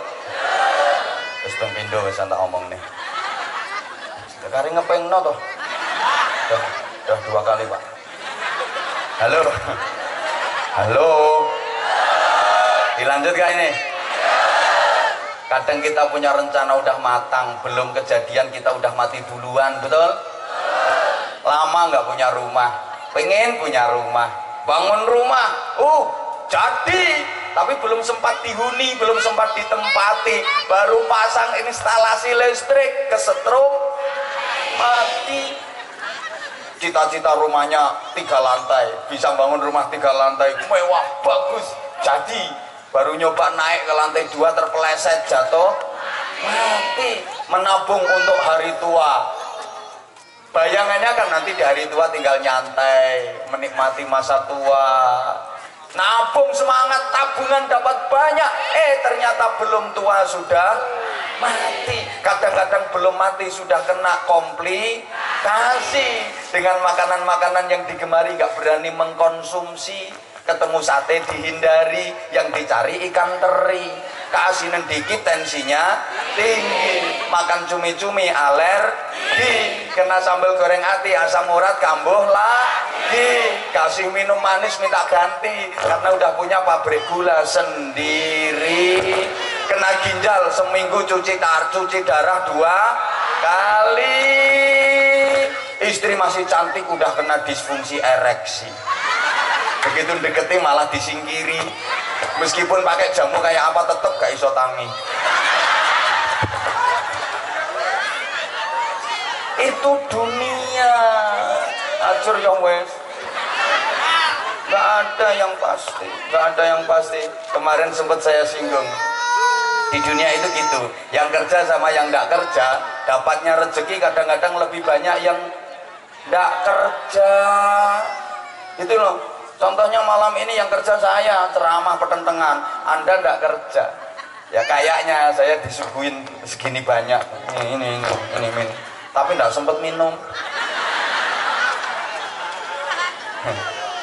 Wis tong pindho wis tak omong nih. Sekali ngepengno toh. Udah 2 kali, Pak. Halo. Halo. Dilanjut gak ini? Kadang kita punya rencana udah matang, belum kejadian kita udah mati duluan, betul? Lama nggak punya rumah, pengen punya rumah, bangun rumah, jadi, tapi belum sempat dihuni, belum sempat ditempati, baru pasang instalasi listrik, kesetrum, mati. Cita-cita rumahnya 3 lantai, bisa bangun rumah 3 lantai, mewah, bagus, jadi baru nyoba naik ke lantai 2 terpeleset, jatuh, mati. Menabung untuk hari tua, bayangannya kan nanti di hari tua tinggal nyantai, menikmati masa tua. Nabung semangat, tabungan dapat banyak, ternyata belum tua sudah mati. Kadang-kadang belum mati sudah kena komplikasi dengan makanan-makanan yang digemari, gak berani mengkonsumsi. Ketemu sate dihindari, yang dicari ikan teri. Keasinan dikit tensinya tinggi, makan cumi-cumi alergi, kena sambal goreng ati asam urat kambuh lagi, kasih minum manis minta ganti karena udah punya pabrik gula sendiri, kena ginjal seminggu cuci darah 2 kali, istri masih cantik udah kena disfungsi ereksi, begitu deketi malah disingkiri, meskipun pakai jamu kayak apa tetep gak iso tangi. Itu dunia acur yang wes, gak ada yang pasti, gak ada yang pasti. Kemarin sempat saya singgung, di dunia itu gitu, yang kerja sama yang gak kerja dapatnya rezeki kadang-kadang lebih banyak yang gak kerja. Itu loh, contohnya malam ini yang kerja saya ceramah pertentangan, Anda nggak kerja, ya kayaknya saya disuguhin segini banyak, ini, tapi nggak sempet minum.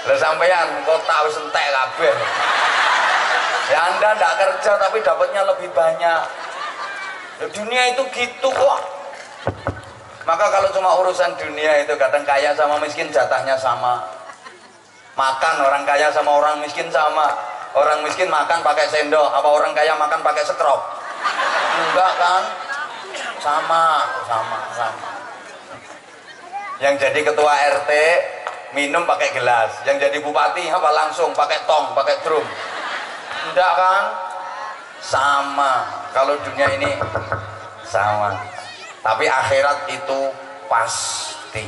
Lah sampean kok tahu sentek kabeh. Ya Anda nggak kerja tapi dapatnya lebih banyak. Ya, dunia itu gitu kok. Maka kalau cuma urusan dunia itu kadang kaya sama miskin jatahnya sama. Makan orang kaya sama orang miskin sama. Orang miskin makan pakai sendok, apa orang kaya makan pakai sekrop? Enggak kan? Sama. Yang jadi ketua RT minum pakai gelas, yang jadi bupati apa langsung pakai tong, pakai drum. Enggak kan? Sama. Kalau dunia ini sama. Tapi akhirat itu pasti.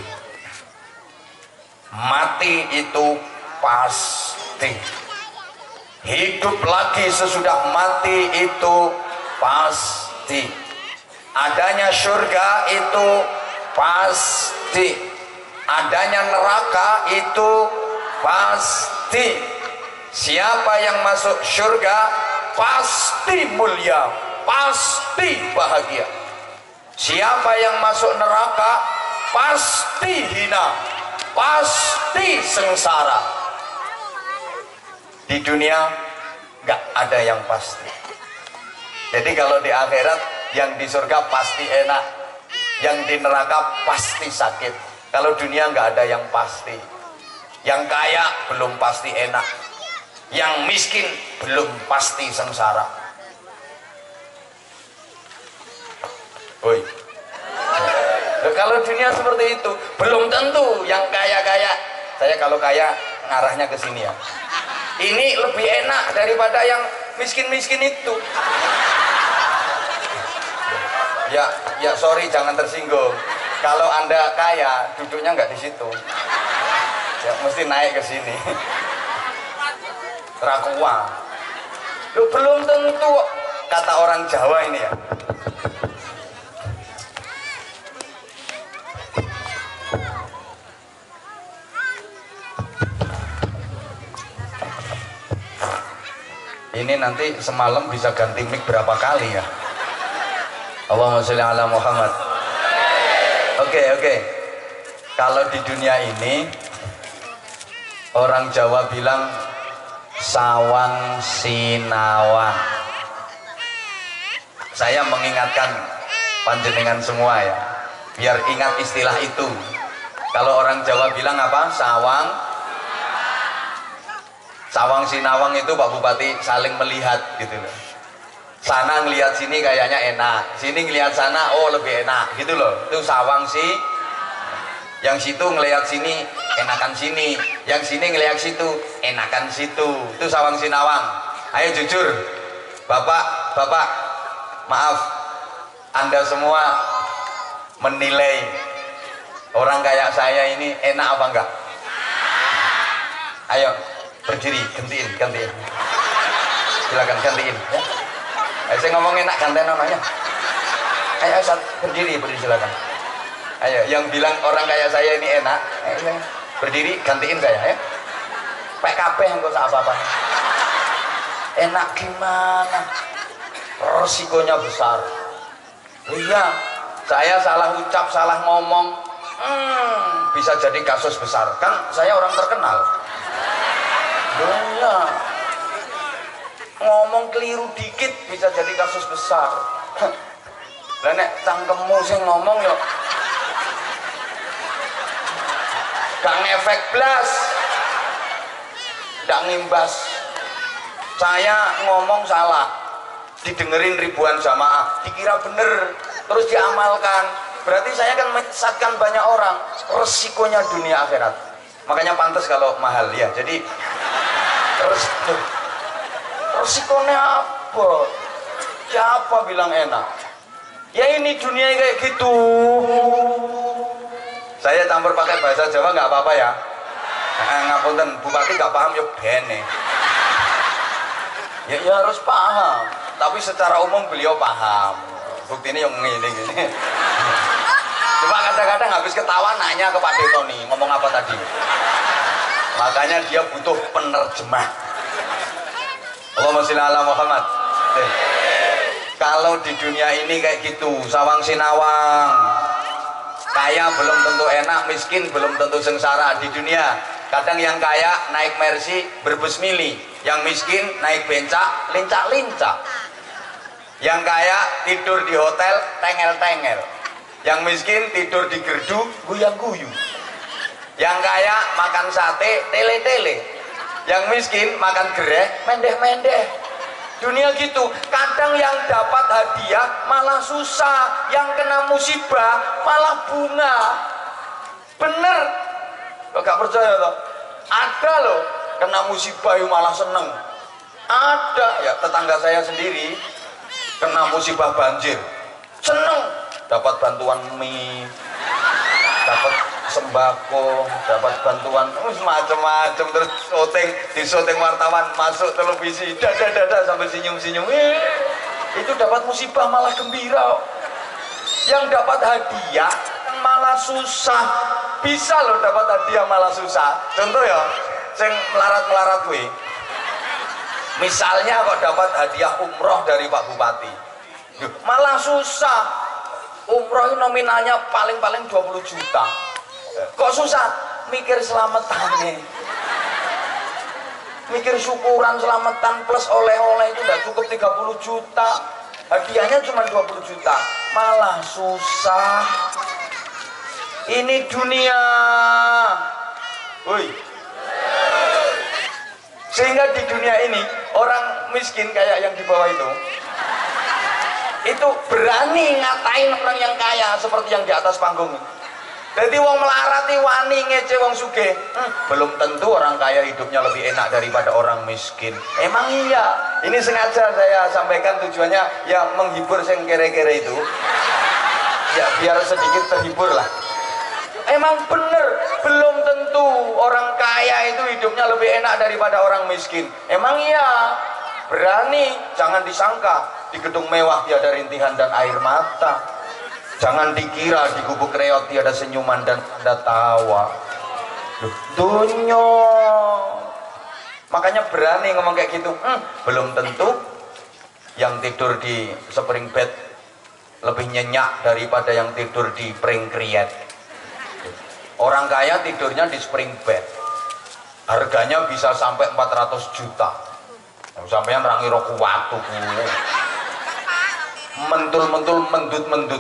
Mati itu pasti, hidup lagi sesudah mati itu pasti, adanya surga itu pasti, adanya neraka itu pasti, siapa yang masuk surga pasti mulia, pasti bahagia. Siapa yang masuk neraka pasti hina, pasti sengsara. Di dunia nggak ada yang pasti. Jadi kalau di akhirat, yang di surga pasti enak, yang di neraka pasti sakit. Kalau dunia nggak ada yang pasti. Yang kaya belum pasti enak, yang miskin belum pasti sengsara. Woi. Nah, kalau dunia seperti itu, belum tentu yang kaya-kaya. Saya kalau kaya ngarahnya ke sini ya. Ini lebih enak daripada yang miskin-miskin itu. Ya sorry, jangan tersinggung. Kalau Anda kaya, duduknya nggak di situ. Ya mesti naik ke sini. Rakuan. Lu belum tentu, kata orang Jawa ini ya. Ini nanti semalam bisa ganti mic berapa kali ya? Allahumma sholli ala Muhammad. Oke. Kalau di dunia ini orang Jawa bilang sawang sinawang. Saya mengingatkan panjenengan semua ya, biar ingat istilah itu. Kalau orang Jawa bilang apa? Sawang sinawang itu Pak Bupati saling melihat gitu loh. Sana ngelihat sini kayaknya enak, sini ngelihat sana oh lebih enak gitu loh. Itu sawang sih. Yang situ ngelihat sini enakan sini, yang sini ngelihat situ enakan situ. Itu sawang sinawang. Ayo jujur, Bapak, maaf, Anda semua menilai orang kayak saya ini enak apa enggak? Ayo berdiri, gantiin. Silakan gantiin ya. Ayo, saya ngomong enak, gantiin namanya. Ayo berdiri silakan. Ayo, yang bilang orang kayak saya ini enak, ayo, berdiri gantiin saya ya. PKP yang gak usah apa-apa. Enak gimana? Resikonya besar. Iya, saya salah ucap, salah ngomong, bisa jadi kasus besar. Kan saya orang terkenal. Iya, ngomong keliru dikit bisa jadi kasus besar. Lah nek cangkemmu sing ngomong yo gak ngefek blas, gak ngimbas. Saya ngomong salah, didengerin ribuan jamaah, dikira bener, terus diamalkan. Berarti saya kan menyesatkan banyak orang. Resikonya dunia akhirat. Makanya pantas kalau mahal ya. Jadi resikonya apa? Siapa bilang enak? Ya ini dunia kayak gitu. Saya campur pakai bahasa Jawa nggak apa-apa ya. Ngapunten, Bupati nggak paham yuk bene. Ya harus paham. Tapi secara umum beliau paham. Bukti ini yang gini. Cuma kadang-kadang habis ketawa nanya ke Pak Deto nih, ngomong apa tadi. Makanya dia butuh penerjemah. Allahumma sholli ala Muhammad. Kalau di dunia ini kayak gitu, sawang sinawang. Kaya belum tentu enak, miskin belum tentu sengsara di dunia. Kadang yang kaya naik Mercy berbus mili, yang miskin naik bencak lincak-lincak. Yang kaya tidur di hotel tengel-tengel, yang miskin tidur di gerdu guyang-guyu. Yang kaya makan sate tele-tele, yang miskin makan gereh mendeh-mendeh. Dunia gitu, kadang yang dapat hadiah malah susah, yang kena musibah malah bunga. Bener, kok gak percaya toh? Ada loh kena musibah malah seneng. Ada ya, tetangga saya sendiri kena musibah banjir, seneng, dapat bantuan mie, dapat sembako, dapat bantuan macam-macam, terus syuting wartawan, masuk televisi, dada sampai senyum-senyum. Itu dapat musibah malah gembira. Yang dapat hadiah malah susah. Bisa loh dapat hadiah malah susah. Contoh ya, sing melarat-melarat kuwi. Misalnya kok dapat hadiah umroh dari Pak Bupati, malah susah. Umroh nominalnya paling-paling 20 juta. Kok susah? Mikir selamatannya, mikir syukuran selamatan plus oleh-oleh itu udah cukup 30 juta. Hadiahnya cuma 20 juta, malah susah. Ini dunia. Woi. Sehingga di dunia ini orang miskin kayak yang di bawah itu berani ngatain orang yang kaya seperti yang di atas panggung. Jadi wong melarati wani ngece wong sugih. Belum tentu orang kaya hidupnya lebih enak daripada orang miskin. Emang iya. Ini sengaja saya sampaikan, tujuannya ya menghibur yang kere-kere itu. Ya biar sedikit terhibur lah. Emang bener, belum tentu orang kaya itu hidupnya lebih enak daripada orang miskin. Emang iya. Berani, jangan disangka di gedung mewah tiada rintihan dan air mata. Jangan dikira di gubuk reot tiada senyuman dan tanda tawa. Dunyo. Makanya berani ngomong kayak gitu. Belum tentu yang tidur di spring bed lebih nyenyak daripada yang tidur di pring kriet. Orang kaya tidurnya di spring bed, harganya bisa sampai 400 juta. Sampeyan rangi roku watu mentul-mentul, mendut-mendut.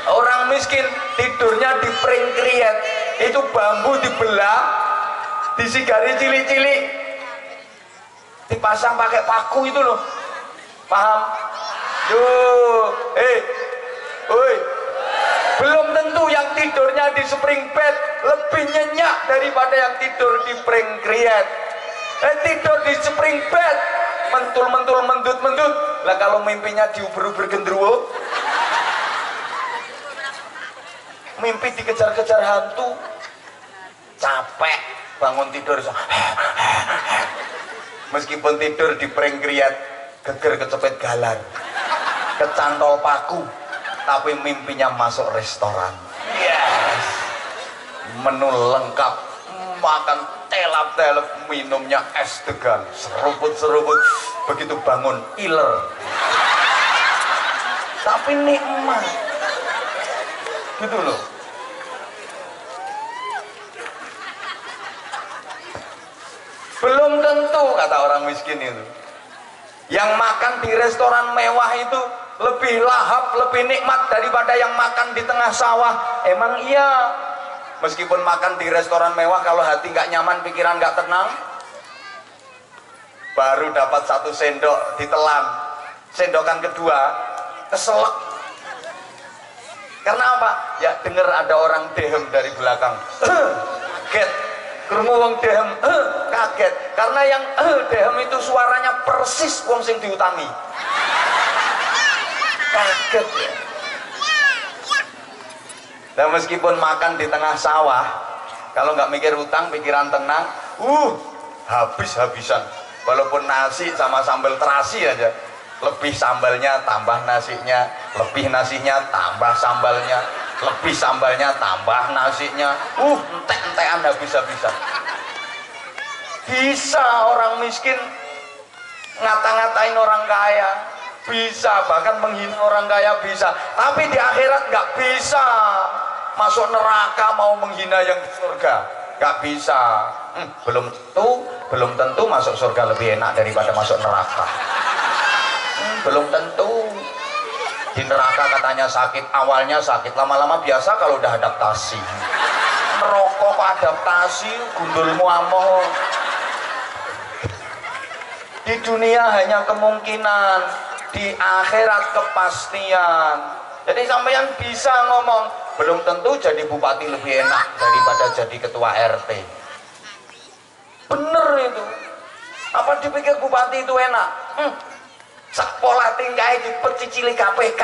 Orang miskin tidurnya di pring kriet, itu bambu dibelah, disigari cilik-cilik, dipasang pakai paku itu loh. Paham? Duh, oi. Belum tentu yang tidurnya di spring bed lebih nyenyak daripada yang tidur di pring kriet. Tidur di spring bed mentul-mentul, mendut-mendut. Lah kalau mimpinya diuber-uber gendruwo, mimpi dikejar-kejar hantu, capek bangun tidur. Meskipun tidur di pring kriet, geger kecepet galar, kecantol paku, tapi mimpinya masuk restoran. Yes. Menu lengkap, makan telap-telap, minumnya es degan, seruput-seruput, begitu bangun iler. Tapi nikmat. Gitu loh. Belum tentu, kata orang miskin itu, yang makan di restoran mewah itu lebih lahap, lebih nikmat daripada yang makan di tengah sawah. Emang iya. Meskipun makan di restoran mewah, kalau hati nggak nyaman, pikiran nggak tenang, baru dapat 1 sendok ditelan, sendokan kedua keselak. Karena apa? Ya denger ada orang dehem dari belakang, kaget. Krungu wong dehem, kaget. Karena yang dehem itu suaranya persis wong sing diutangi. Kaget ya. Dan meskipun makan di tengah sawah, kalau nggak mikir utang, pikiran tenang, habis-habisan. Walaupun nasi sama sambal terasi aja, lebih sambalnya tambah nasinya, lebih nasinya tambah sambalnya, lebih sambalnya tambah nasinya, entek-entekan habis-habisan. Bisa orang miskin ngata-ngatain orang kaya, bisa, bahkan menghina orang kaya bisa, tapi di akhirat nggak bisa. Masuk neraka mau menghina yang di surga, nggak bisa. Belum tentu masuk surga lebih enak daripada masuk neraka. Belum tentu. Di neraka katanya sakit, awalnya sakit, lama-lama biasa kalau udah adaptasi. Neraka kok adaptasi, gundulmu amoh. Di dunia hanya kemungkinan, di akhirat kepastian. Jadi sampeyan bisa ngomong, belum tentu jadi bupati lebih enak daripada jadi ketua RT. Bener itu. Apa dipikir bupati itu enak? Sak pola tingkai dipecicili KPK.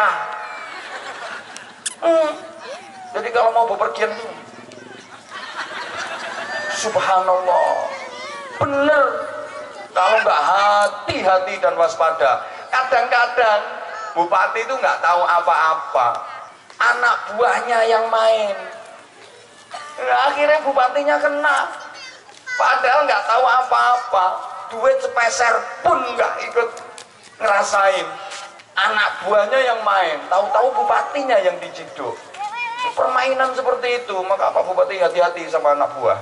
Jadi kalau mau bepergian, subhanallah, bener. Kalau nggak hati-hati dan waspada, kadang-kadang bupati itu nggak tahu apa-apa, anak buahnya yang main. Akhirnya bupatinya kena, padahal nggak tahu apa-apa. duit sepeser pun nggak ikut ngerasain. Anak buahnya yang main, tahu-tahu bupatinya yang diciduk. Permainan seperti itu, maka Pak Bupati hati-hati sama anak buah.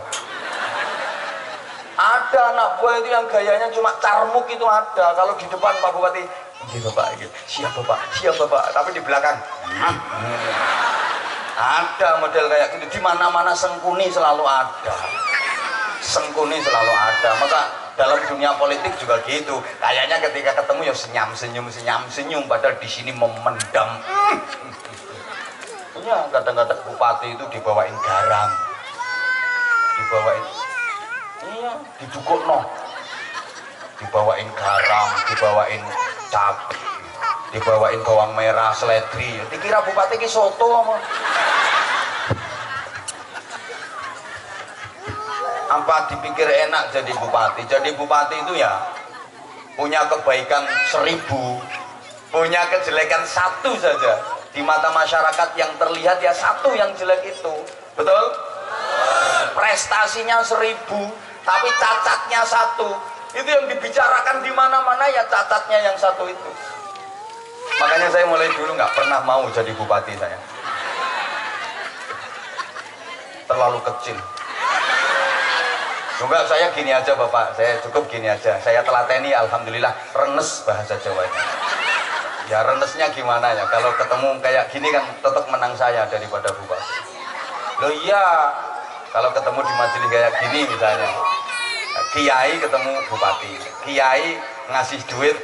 Ada anak buah itu yang gayanya cuma carmuk itu ada. Kalau di depan Pak Bupati, iya Bapak, siap Bapak, tapi di belakang ada model kayak gitu. Di mana-mana Sengkuni selalu ada. Sengkuni selalu ada. Maka dalam dunia politik juga gitu. Kayaknya ketika ketemu ya senyum, padahal di sini memendam. Ya, kadang-kadang bupati itu dibawain garam, didukukno, dibawain garam, dibawain cabai, dibawain bawang merah, seledri. Dikira bupati ki soto apa? Apa dipikir enak jadi bupati? Jadi bupati itu ya punya kebaikan 1000, punya kejelekan 1 saja. Di mata masyarakat yang terlihat ya 1 yang jelek itu, betul? Prestasinya 1000, tapi cacatnya 1. Itu yang dibicarakan di mana-mana ya cacatnya yang 1 itu. Makanya saya mulai dulu nggak pernah mau jadi bupati saya. Terlalu kecil. Enggak, saya gini aja Bapak, saya cukup gini aja. Saya telateni, alhamdulillah, renes bahasa Jawanya. Ya renesnya gimana ya, kalau ketemu kayak gini kan tetap menang saya daripada bupati. Loh iya, kalau ketemu di majelis kayak gini misalnya, kiai ketemu bupati, kiai ngasih duit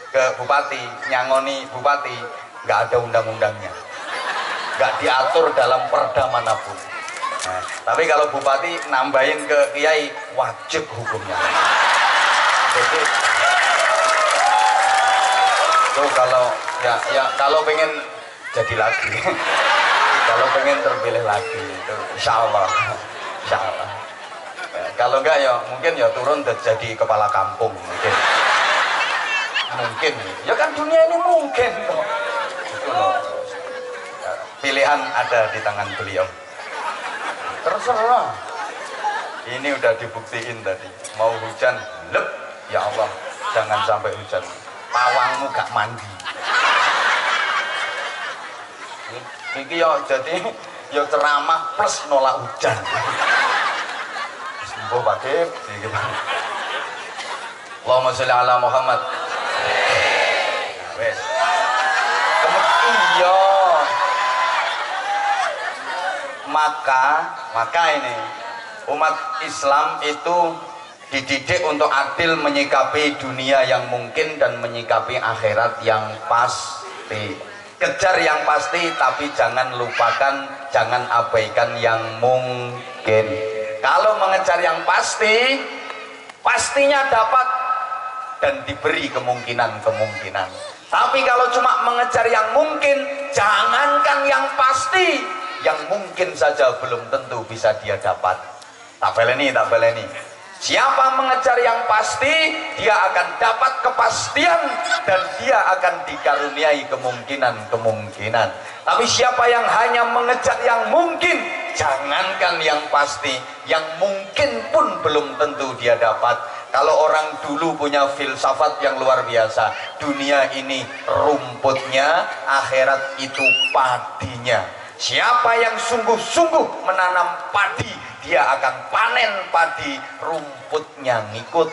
ke bupati, nyangoni bupati, nggak ada undang-undangnya, nggak diatur dalam perda manapun. Nah, tapi kalau bupati nambahin ke kiai, wajib hukumnya. Jadi tuh kalau ya kalau pengen jadi lagi, kalau pengen terpilih lagi itu insya Allah. Ya, kalau enggak ya mungkin ya turun jadi kepala kampung mungkin ya kan dunia ini mungkin loh. Itu loh. Ya, pilihan ada di tangan beliau, terserah. Ini udah dibuktiin tadi, mau hujan lep, ya Allah jangan sampai hujan, pawangmu gak mandi. Ini yo jadi yo ceramah plus nolak hujan. Sembuh Pak Dip, Allahumma sholli ala Muhammad. Wes. Iya. Maka ini umat Islam itu dididik untuk adil menyikapi dunia yang mungkin dan menyikapi akhirat yang pasti. Kejar yang pasti tapi jangan lupakan, jangan abaikan yang mungkin. Kalau mengejar yang pasti, pastinya dapat dan diberi kemungkinan-kemungkinan. Tapi kalau cuma mengejar yang mungkin, jangankan yang pasti, yang mungkin saja belum tentu bisa dia dapat. Tak beleni. Siapa mengejar yang pasti, dia akan dapat kepastian dan dia akan dikaruniai kemungkinan-kemungkinan. Tapi siapa yang hanya mengejar yang mungkin, jangankan yang pasti, yang mungkin pun belum tentu dia dapat. Kalau orang dulu punya filsafat yang luar biasa, dunia ini rumputnya, akhirat itu padinya. Siapa yang sungguh-sungguh menanam padi, dia akan panen padi, rumputnya ngikut.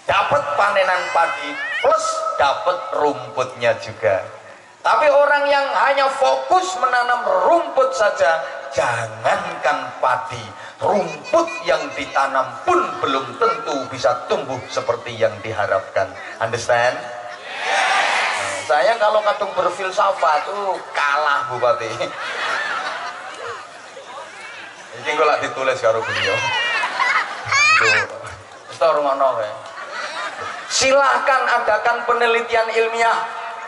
Dapat panenan padi plus dapat rumputnya juga. Tapi orang yang hanya fokus menanam rumput saja, jangankan padi, rumput yang ditanam pun belum tentu bisa tumbuh seperti yang diharapkan. Understand? Saya kalau kadung berfilsafat tuh kalah Bupati. Ini kalau ditulis karo beliau. Silahkan adakan penelitian ilmiah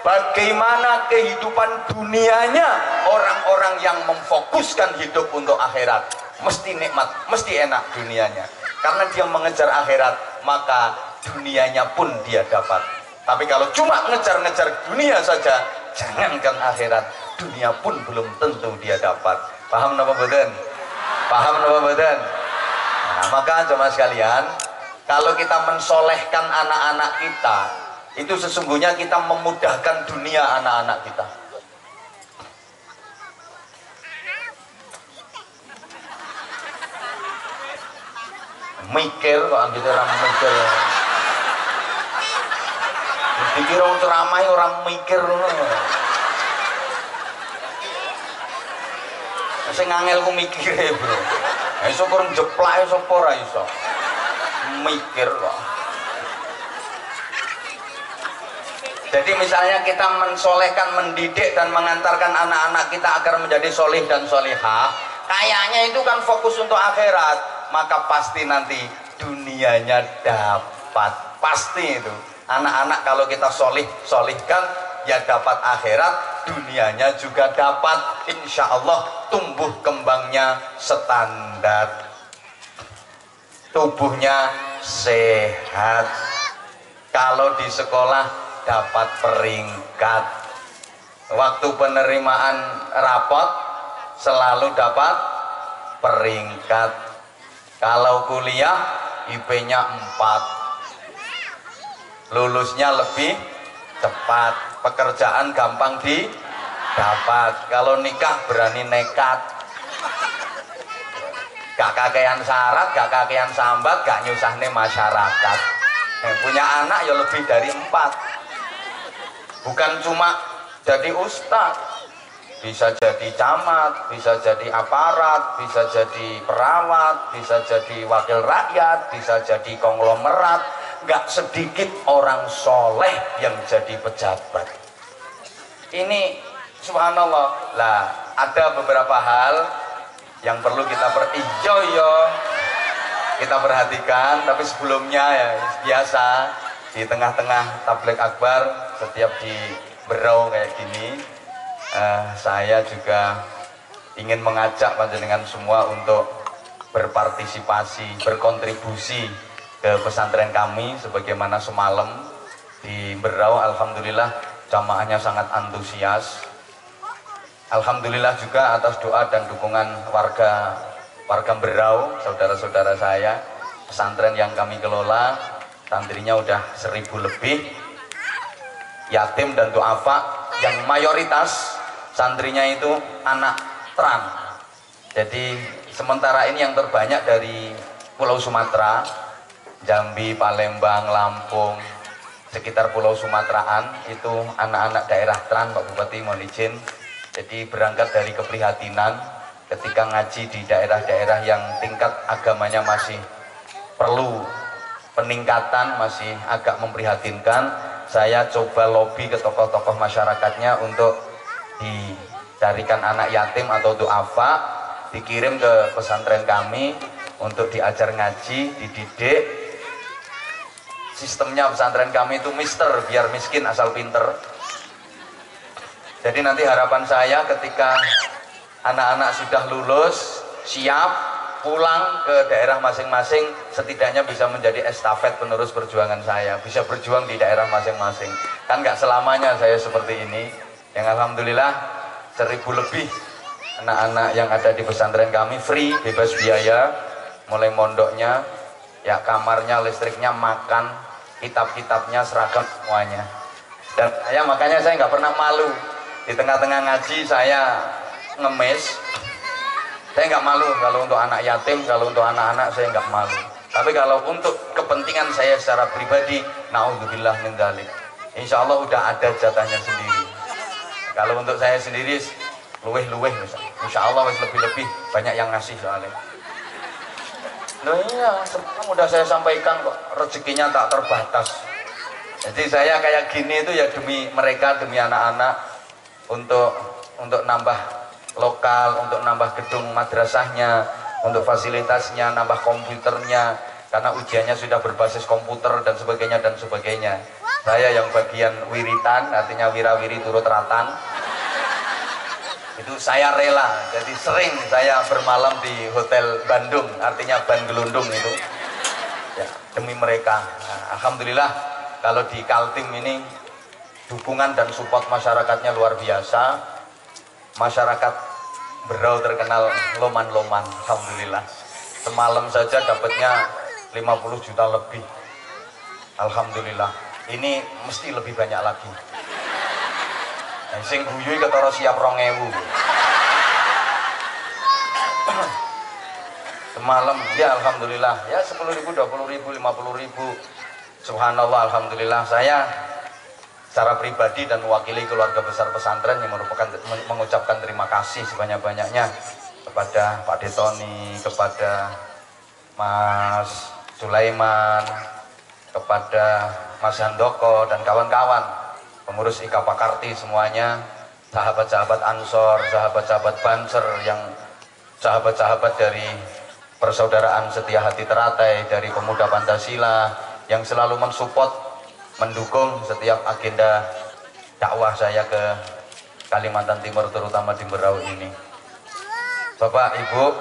bagaimana kehidupan dunianya orang-orang yang memfokuskan hidup untuk akhirat. Mesti nikmat, mesti enak dunianya. Karena dia mengejar akhirat, maka dunianya pun dia dapat. Tapi kalau cuma ngejar-ngejar dunia saja, jangankan akhirat, dunia pun belum tentu dia dapat. Paham napa mboten? Paham napa mboten? Nah, maka jemaah sekalian, Kalau kita mensolehkan anak-anak kita, itu sesungguhnya kita memudahkan dunia anak-anak kita. Mikir kok gitu orang mikir. Dikira orang ceramah orang mikir. Sing ngangel ku mikir ya bro. Iso kurang jeplak iso ora iso. Mikir kok. Jadi misalnya kita mensolehkan, mendidik dan mengantarkan anak-anak kita agar menjadi solih dan solihah, kayaknya itu kan fokus untuk akhirat, maka pasti nanti dunianya dapat, pasti itu. Anak-anak kalau kita solihkan ya dapat akhirat, dunianya juga dapat, insya Allah tumbuh kembangnya standar, tubuhnya sehat, kalau di sekolah dapat peringkat, waktu penerimaan rapot selalu dapat peringkat, kalau kuliah IP-nya 4, lulusnya lebih cepat, pekerjaan gampang didapat, kalau nikah berani nekat, gak kakean syarat, gak kakean sambat, gak nyusahne masyarakat. Punya anak ya lebih dari 4, bukan cuma jadi ustaz, bisa jadi camat, bisa jadi aparat, bisa jadi perawat, bisa jadi wakil rakyat, bisa jadi konglomerat. Gak sedikit orang soleh yang jadi pejabat. Ini subhanallah lah, ada beberapa hal yang perlu kita kita perhatikan. Tapi sebelumnya ya biasa di tengah-tengah tabligh akbar, setiap di Berau kayak gini, saya juga ingin mengajak panjenengan semua untuk berpartisipasi, berkontribusi ke pesantren kami. Sebagaimana semalam di Berau, alhamdulillah jamaahnya sangat antusias. Alhamdulillah juga atas doa dan dukungan warga Berau, saudara-saudara saya, pesantren yang kami kelola, santrinya udah 1000 lebih, yatim dan duafa, yang mayoritas santrinya itu anak tran. Jadi sementara ini yang terbanyak dari Pulau Sumatera, Jambi, Palembang, Lampung, sekitar Pulau Sumateraan itu anak-anak daerah tran, Pak Bupati, mohon izin. Jadi berangkat dari keprihatinan ketika ngaji di daerah-daerah yang tingkat agamanya masih perlu peningkatan, masih agak memprihatinkan, saya coba lobby ke tokoh-tokoh masyarakatnya untuk dicarikan anak yatim atau duafa, dikirim ke pesantren kami untuk diajar ngaji, dididik. Sistemnya pesantren kami itu mister, biar miskin asal pinter. Jadi nanti harapan saya ketika anak-anak sudah lulus, siap pulang ke daerah masing-masing, setidaknya bisa menjadi estafet penerus perjuangan saya, bisa berjuang di daerah masing-masing. Kan nggak selamanya saya seperti ini. Yang alhamdulillah 1000 lebih anak-anak yang ada di pesantren kami free, bebas biaya, mulai mondoknya, ya kamarnya, listriknya, makan, kitab-kitabnya, seragam, semuanya. Dan makanya saya nggak pernah malu di tengah-tengah ngaji saya ngemis. Saya nggak malu kalau untuk anak yatim, kalau untuk anak-anak saya nggak malu. Tapi kalau untuk kepentingan saya secara pribadi, naudzubillah min dzalik, insya Allah udah ada jatahnya sendiri. Kalau untuk saya sendiri luweh-luweh, insya Allah lebih-lebih banyak yang ngasih soalnya. Loh iya, semua udah saya sampaikan kok, rezekinya tak terbatas. Jadi saya kayak gini itu ya demi mereka, demi anak-anak, untuk nambah lokal, untuk nambah gedung madrasahnya, untuk fasilitasnya, nambah komputernya, karena ujiannya sudah berbasis komputer dan sebagainya dan sebagainya. Saya yang bagian wiritan, artinya wira-wiri turut ratan, itu saya rela. Jadi sering saya bermalam di hotel Bandung, artinya ban gelundung itu ya, demi mereka. Nah, alhamdulillah kalau di Kaltim ini dukungan dan support masyarakatnya luar biasa. Masyarakat Berau terkenal loman-loman, alhamdulillah. Semalam saja dapatnya 50 juta lebih. Alhamdulillah. Ini mesti lebih banyak lagi. Sing guyu ketara siap 2000. Semalam ya alhamdulillah ya 10.000, 20.000, 50.000. Subhanallah, alhamdulillah. Saya secara pribadi dan mewakili keluarga besar pesantren yang mengucapkan terima kasih sebanyak-banyaknya kepada Pak Detoni, kepada Mas Sulaiman, kepada Mas Handoko dan kawan-kawan pengurus IKA Pakarti semuanya, sahabat-sahabat Ansor, sahabat-sahabat Banser, yang sahabat-sahabat dari persaudaraan Setia Hati Teratai, dari Pemuda Pancasila yang selalu mensupport, mendukung setiap agenda dakwah saya ke Kalimantan Timur, terutama di Berau ini. Bapak Ibu,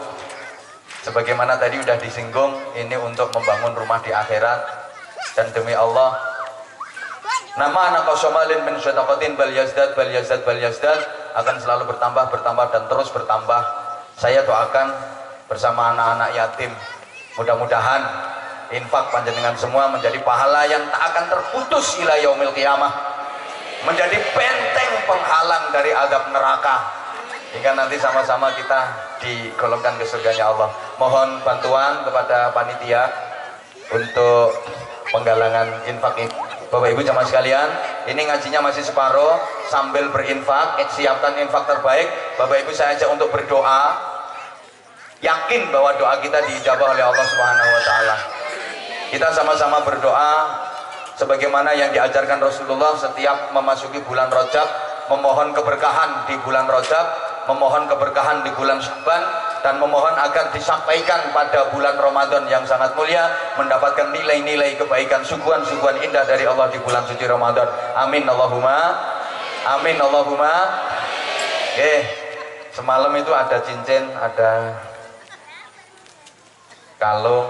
sebagaimana tadi sudah disinggung, ini untuk membangun rumah di akhirat, dan demi Allah, nama anak kosomalin min syadaqatin bal yazdad bal yazdad bal yazdad akan selalu bertambah, bertambah dan terus bertambah. Saya doakan bersama anak-anak yatim, mudah-mudahan infak panjenengan semua menjadi pahala yang tak akan terputus ila yaumil qiyamah, menjadi benteng penghalang dari azab neraka, hingga nanti sama-sama kita digolongkan ke surganya Allah. Mohon bantuan kepada panitia untuk penggalangan infak ini. Bapak Ibu jamaah sekalian, ini ngajinya masih separuh, sambil berinfak, siapkan infak terbaik. Bapak Ibu saya ajak untuk berdoa, yakin bahwa doa kita diijabah oleh Allah Subhanahu wa taala. Kita sama-sama berdoa sebagaimana yang diajarkan Rasulullah setiap memasuki bulan Rajab, memohon keberkahan di bulan Rajab, memohon keberkahan di bulan Sya'ban, dan memohon agar disampaikan pada bulan Ramadan yang sangat mulia, mendapatkan nilai-nilai kebaikan, suguhan-suguhan indah dari Allah di bulan suci Ramadan. Amin Allahumma, amin Allahumma. Oke, semalam itu ada cincin, ada kalung.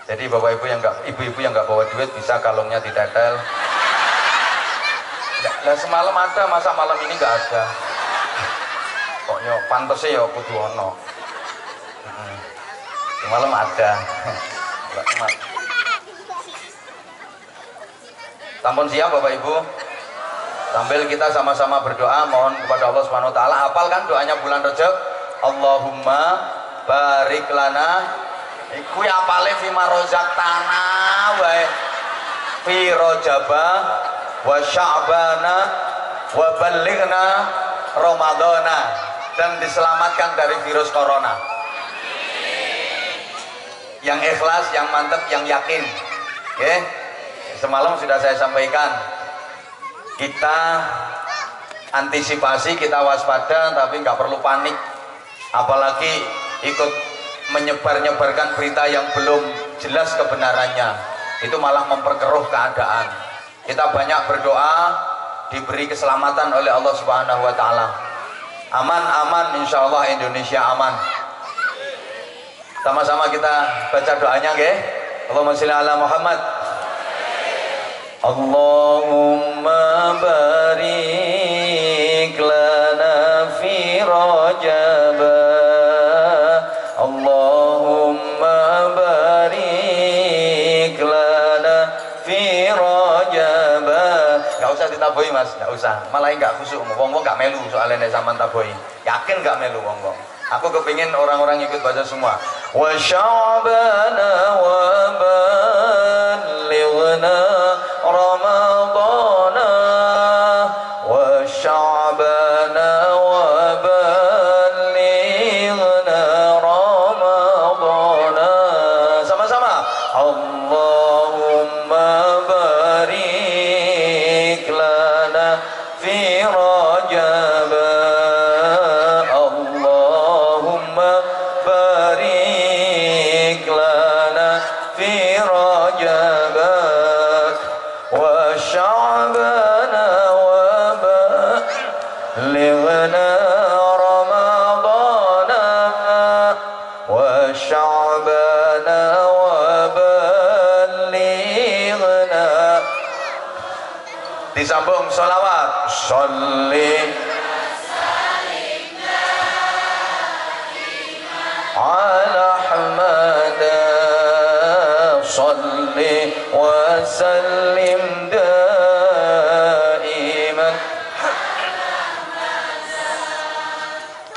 Jadi bapak ibu yang ibu-ibu yang nggak bawa duit bisa kalungnya ditetel. Nah semalam ada, masa malam ini nggak ada? Pokoknya pantesnya ya kudu ono. Semalam ada. Tampun siap bapak ibu? Sambil kita sama-sama berdoa, mohon kepada Allah Subhanahu wa taala. Hafalkan doanya bulan Rajab. Allahumma barik lana. Iku ya apale fima rozaqtana wa fi Rajaba wa Sya'bana wa ballighna Ramadana, dan diselamatkan dari virus corona. Yang ikhlas, yang mantap, yang yakin. Oke? Semalam sudah saya sampaikan, kita antisipasi, kita waspada, tapi nggak perlu panik, apalagi ikut menyebar-nyebarkan berita yang belum jelas kebenarannya. Itu malah memperkeruh keadaan. Kita banyak berdoa, diberi keselamatan oleh Allah Subhanahu wa taala. Aman-aman, insya Allah Indonesia aman. Sama-sama kita baca doanya, nggih. Allahumma sholli ala Muhammad. Allahumma barik lana fi Rajab. Allahumma barik lana fi Rajab. Gak usah ditaboi mas, gak usah. Malah gak khusyuk, wong-wong gak melu soalnya nek sampean taboi. Yakin gak melu wong-wong. Aku kepingin orang-orang ikut baca semua. Wa sya'bana wa ballighna Ramadana wa sya'bana wa ballighna Ramadana. Sama-sama. Allahumma barik lana fi Rajab. Allahumma barik lana fi Rajab wa Sya'bana wa ballighna Ramadana wa Sya'bana wa ballighna. Disambung sholawat. Sholli ala Ahmad وسلم دائما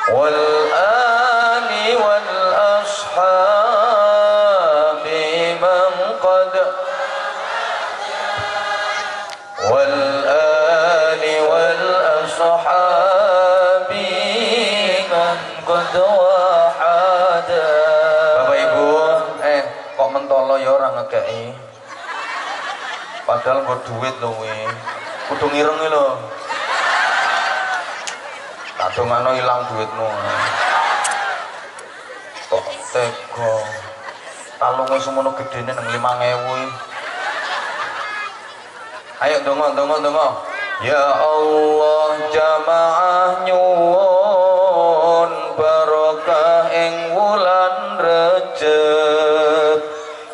والآل والأصحاب من قد والآل والأصحاب من قد وحدا. Bapak Ibu, kok mentolo ya ora ngekeki. Padahal nggo duit lho kuwi. Kudu ngireng lho. Tak dongano ilang duitmu. Kok tega. Talunge semono gedene nang 5.000. Ayo dongo. Ya Allah jamaah nyuwun barokah ing wulan Rejab.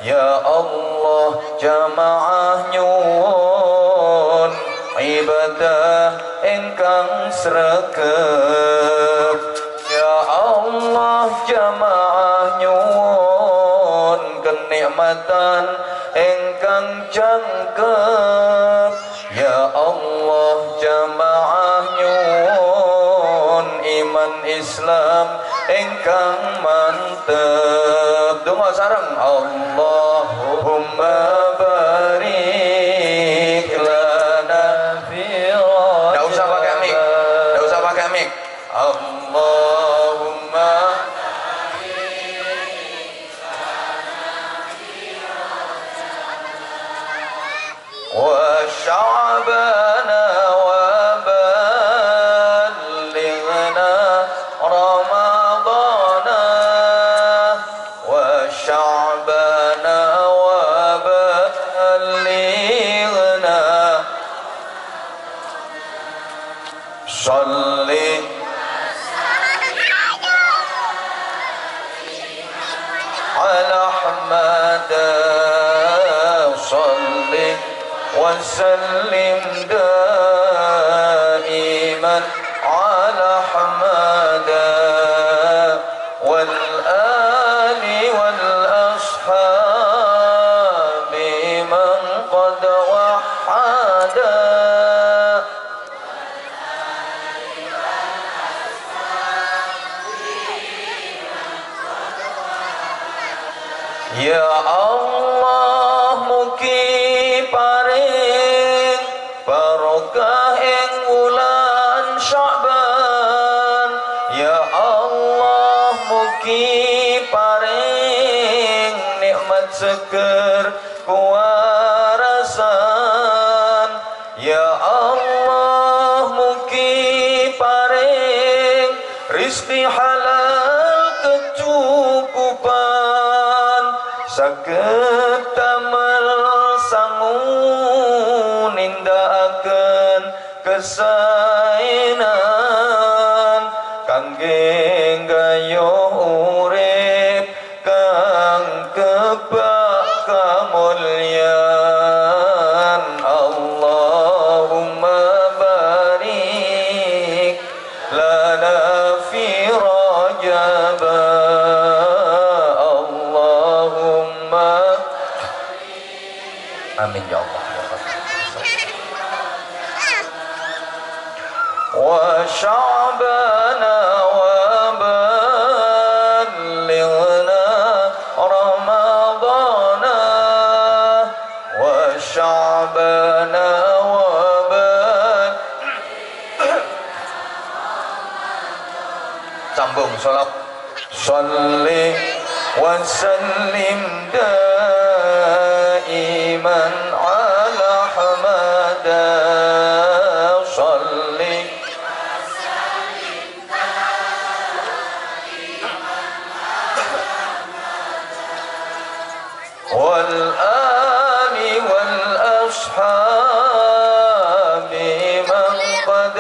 Ya Allah jamaah nyuwun ibadah ingkang sregep. Ya Allah jamaah nyuwun kenikmatan ingkang jangkep. Ya Allah jamaah nyuwun iman Islam ingkang mantep. Donga sareng Allahumma barik lana fi. Enggak usah pakai mic. Allahumma wa sya'bana wa ballighna ramadana wa sya'bana wa ballighna sholli ala Ahmad sholli وسلم دائما على حمد والآل والأصحاب من قد وحدا. Ya Allah mugi paring barokah ing wulan Sya'ban. Ya Allah mugi paring nikmat seger kuwarasan. Ya Allah mugi paring rizki halal kecukupan saged damel sangu nindakaken kesaenan kangge gayuh urip kang kebak kamulyan. Allahumma barik lana fi Rajab. Amin ya Allah. Wa sya'bana wa ballighna ramadana wa sya'bana wa sambung salat sholli wa sallim daiman ala hamada sholli wal ali wal ashabi man qad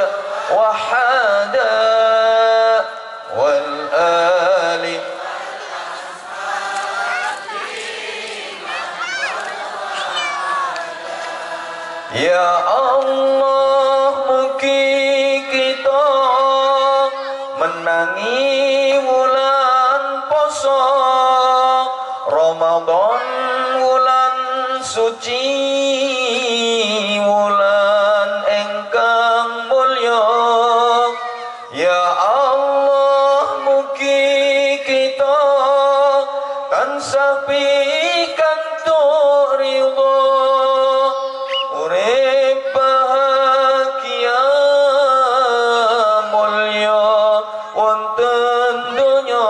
wahada wal ali Ya Allah mugi kita menangi wulan poso Ramadan wulan suci wulan engkang mulya. Ya Allah, mugi kita tansah pikantuk ridho, urip bahagia mulya wonten donya,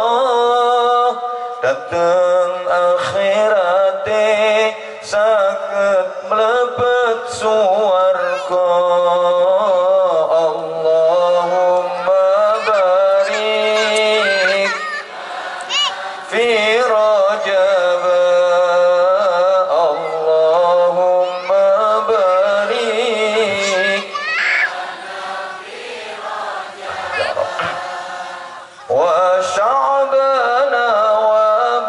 dateng akhirate saged mlebet swarga. Allahumma barik fi Rajab, Allahumma barik wa sya'bana wa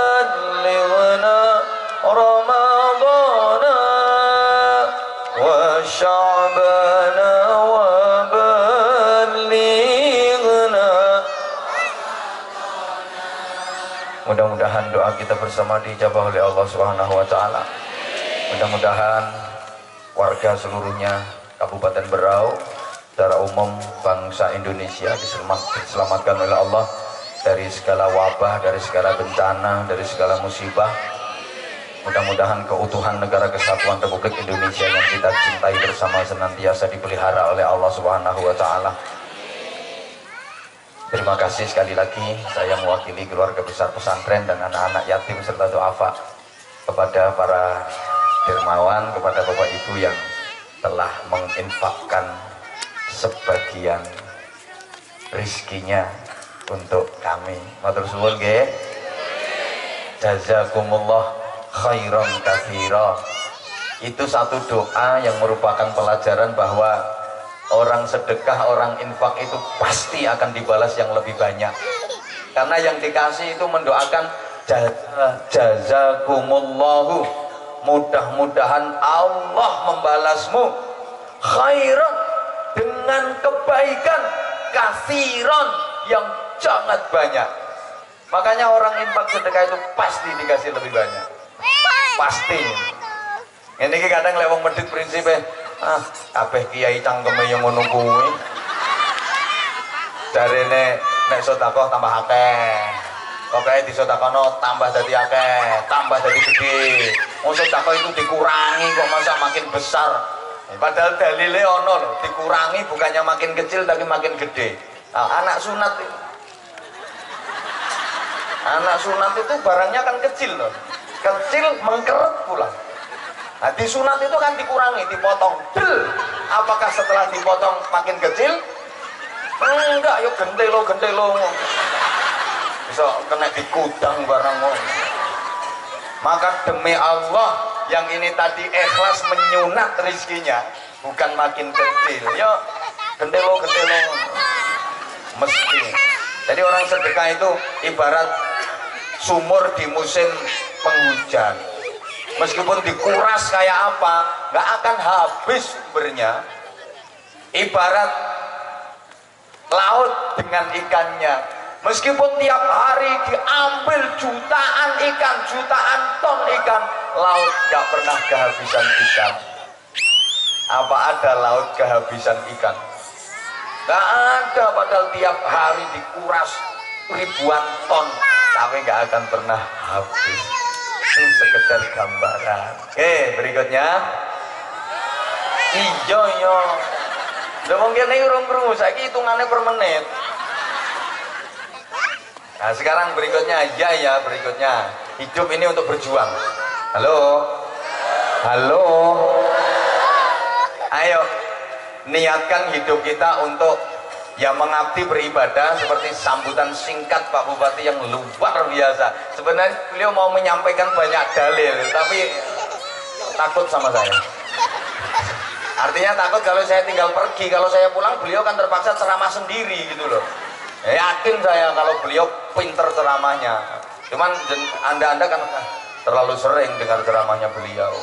ballighna Ramadana, wa sya'bana wa ballighna. Mudah-mudahan doa kita bersama dijabah oleh Allah Subhanahu wa taala. Mudah-mudahan warga seluruhnya Kabupaten Berau, secara umum bangsa Indonesia diselamatkan oleh Allah dari segala wabah, dari segala bencana, dari segala musibah. Mudah-mudahan keutuhan negara kesatuan Republik Indonesia yang kita cintai bersama senantiasa dipelihara oleh Allah Subhanahu wa taala. Terima kasih sekali lagi, saya mewakili keluarga besar pesantren dan anak-anak yatim serta duafa kepada para dermawan, kepada Bapak Ibu yang telah menginfakkan sebagian rizkinya untuk kami. Matur suwun nggih. Jazakumullah khairan katsira. Itu satu doa yang merupakan pelajaran bahwa orang sedekah, orang infak itu pasti akan dibalas yang lebih banyak. Karena yang dikasih itu mendoakan jazakumullahu, mudah-mudahan Allah membalasmu khairan, dengan kebaikan katsiran yang sangat banyak. Makanya orang infak sedekah itu pasti dikasih lebih banyak, pasti. Ini kadang lewong medit prinsipnya, kabeh kiai cangkeme yang ngono kuwi. Jarene nek sedekah tambah akeh. Pokoke disedekahno tambah dadi akeh, tambah dadi gede. Wong sedekah itu dikurangi kok masa makin besar. Padahal dalilnya ono loh, dikurangi bukannya makin kecil tapi makin gede. Anak sunat itu, anak sunat itu barangnya kan kecil loh, kecil mengkeret pula. Nah, di sunat itu kan dikurangi, dipotong. Del, apakah setelah dipotong makin kecil? Enggak, yuk gentelo bisa kena dikudang barang. Maka demi Allah, yang ini tadi ikhlas menyunat rizkinya, bukan makin kecil. Yuk gentelo mesti. Jadi orang sedekah itu ibarat sumur di musim penghujan. Meskipun dikuras kayak apa, nggak akan habis sumbernya. Ibarat laut dengan ikannya, meskipun tiap hari diambil jutaan ikan, jutaan ton ikan, laut nggak pernah kehabisan ikan. Apa ada laut kehabisan ikan? Nggak ada, padahal tiap hari dikuras ribuan ton, tapi nggak akan pernah habis. Itu sekedar gambaran. Oke, berikutnya. Iya. Udah mungkin ini urung-urung, saya hitungannya per menit. Nah sekarang berikutnya, ya berikutnya. Hidup ini untuk berjuang. Halo? Halo? Ayo, niatkan hidup kita untuk ya mengabdi beribadah, seperti sambutan singkat Pak Bupati yang luar biasa. Sebenarnya beliau mau menyampaikan banyak dalil, tapi takut sama saya. Artinya takut kalau saya tinggal pergi, kalau saya pulang beliau kan terpaksa ceramah sendiri gitu loh. Yakin saya kalau beliau pinter ceramahnya. Cuman anda kan terlalu sering dengar ceramahnya beliau.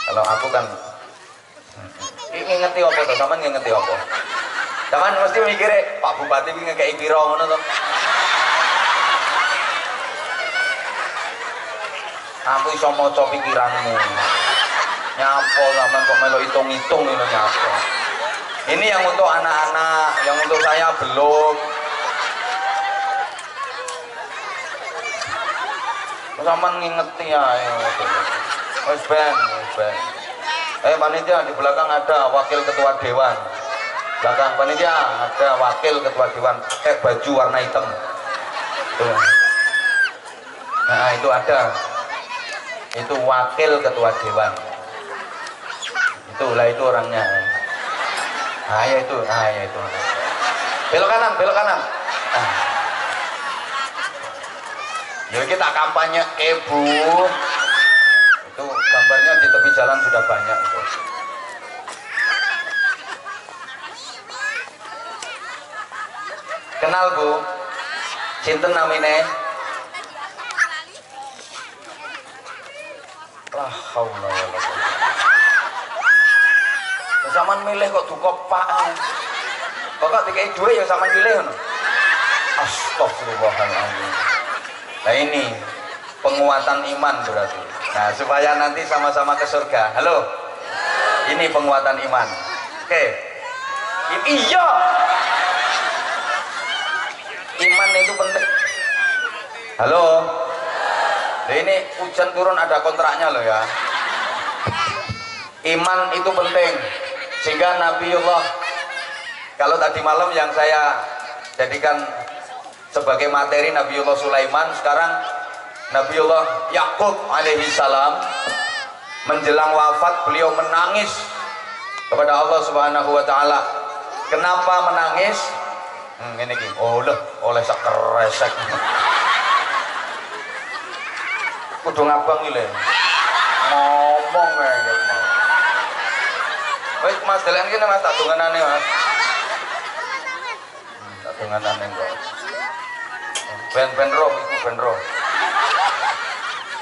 Kalau aku kan ngerti apa tuh, sama ngerti apa. Cuman mesti mikirnya Pak Bupati ini ngekei piro ngono to. Aku iso maca pikiranmu. Nyapo sampean kok melo hitung-hitung ngono nyapo. Ini yang untuk anak-anak, yang untuk saya belum. Sampean ngingeti ae. Wis ben. Panitia di belakang ada wakil ketua dewan. Belakang panitia ada wakil ketua dewan pakai baju warna hitam. Tuh. Nah, itu ada. Itu wakil ketua dewan. Itulah itu orangnya. Ya itu. Belok kanan. Yuk kita kampanye Bu. Itu gambarnya di tepi jalan sudah banyak itu. Kenal Bu? Sinten namine? La haula wala quwwata. Zaman milih kok duka Pak. Kok dikai duwe ya sampean pilih ngono. Astagfirullahaladzim. Nah ini penguatan iman berarti. Nah supaya nanti sama-sama ke surga. Halo. Ini penguatan iman. Oke. Iya. Iman itu penting. Halo. Nah, ini hujan turun ada kontraknya loh ya. Iman itu penting. Sehingga Nabiullah, kalau tadi malam yang saya jadikan sebagai materi Nabiullah Sulaiman, sekarang Nabiullah Yakub alaihi salam menjelang wafat beliau menangis kepada Allah Subhanahu wa taala. Kenapa menangis? Ini gini. Oleh sakeresek. Kudu ngabang iki lho. Ngomong ae. Wis Mas Delen kene Mas tak donganane Mas. Tak donganane kok. Ben roh.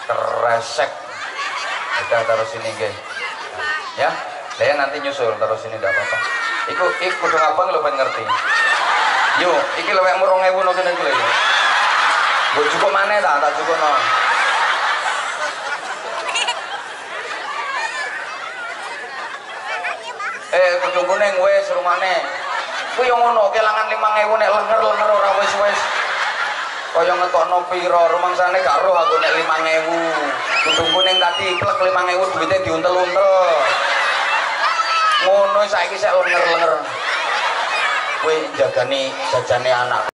Keresek. Kita taruh sini nggih. Ya. Saya nanti nyusul taruh sini ndak apa-apa. Iku kudu ngabang lho ben ngerti. Yo, iki lewek 2000 no kene iki lho. Mbok cukup maneh ta, tak cukupno. Kudu kuning wis rumane. Ku yo ngono, kelangan 5000 nek lenger ora wis. Kaya ngetokno pira, rumangsane gak roh aku nek 5000. Kudu kuning tadi plek 5000 duwite diuntel-untel. Ngono saiki sik lenger. Kowe jagani jajane anakku.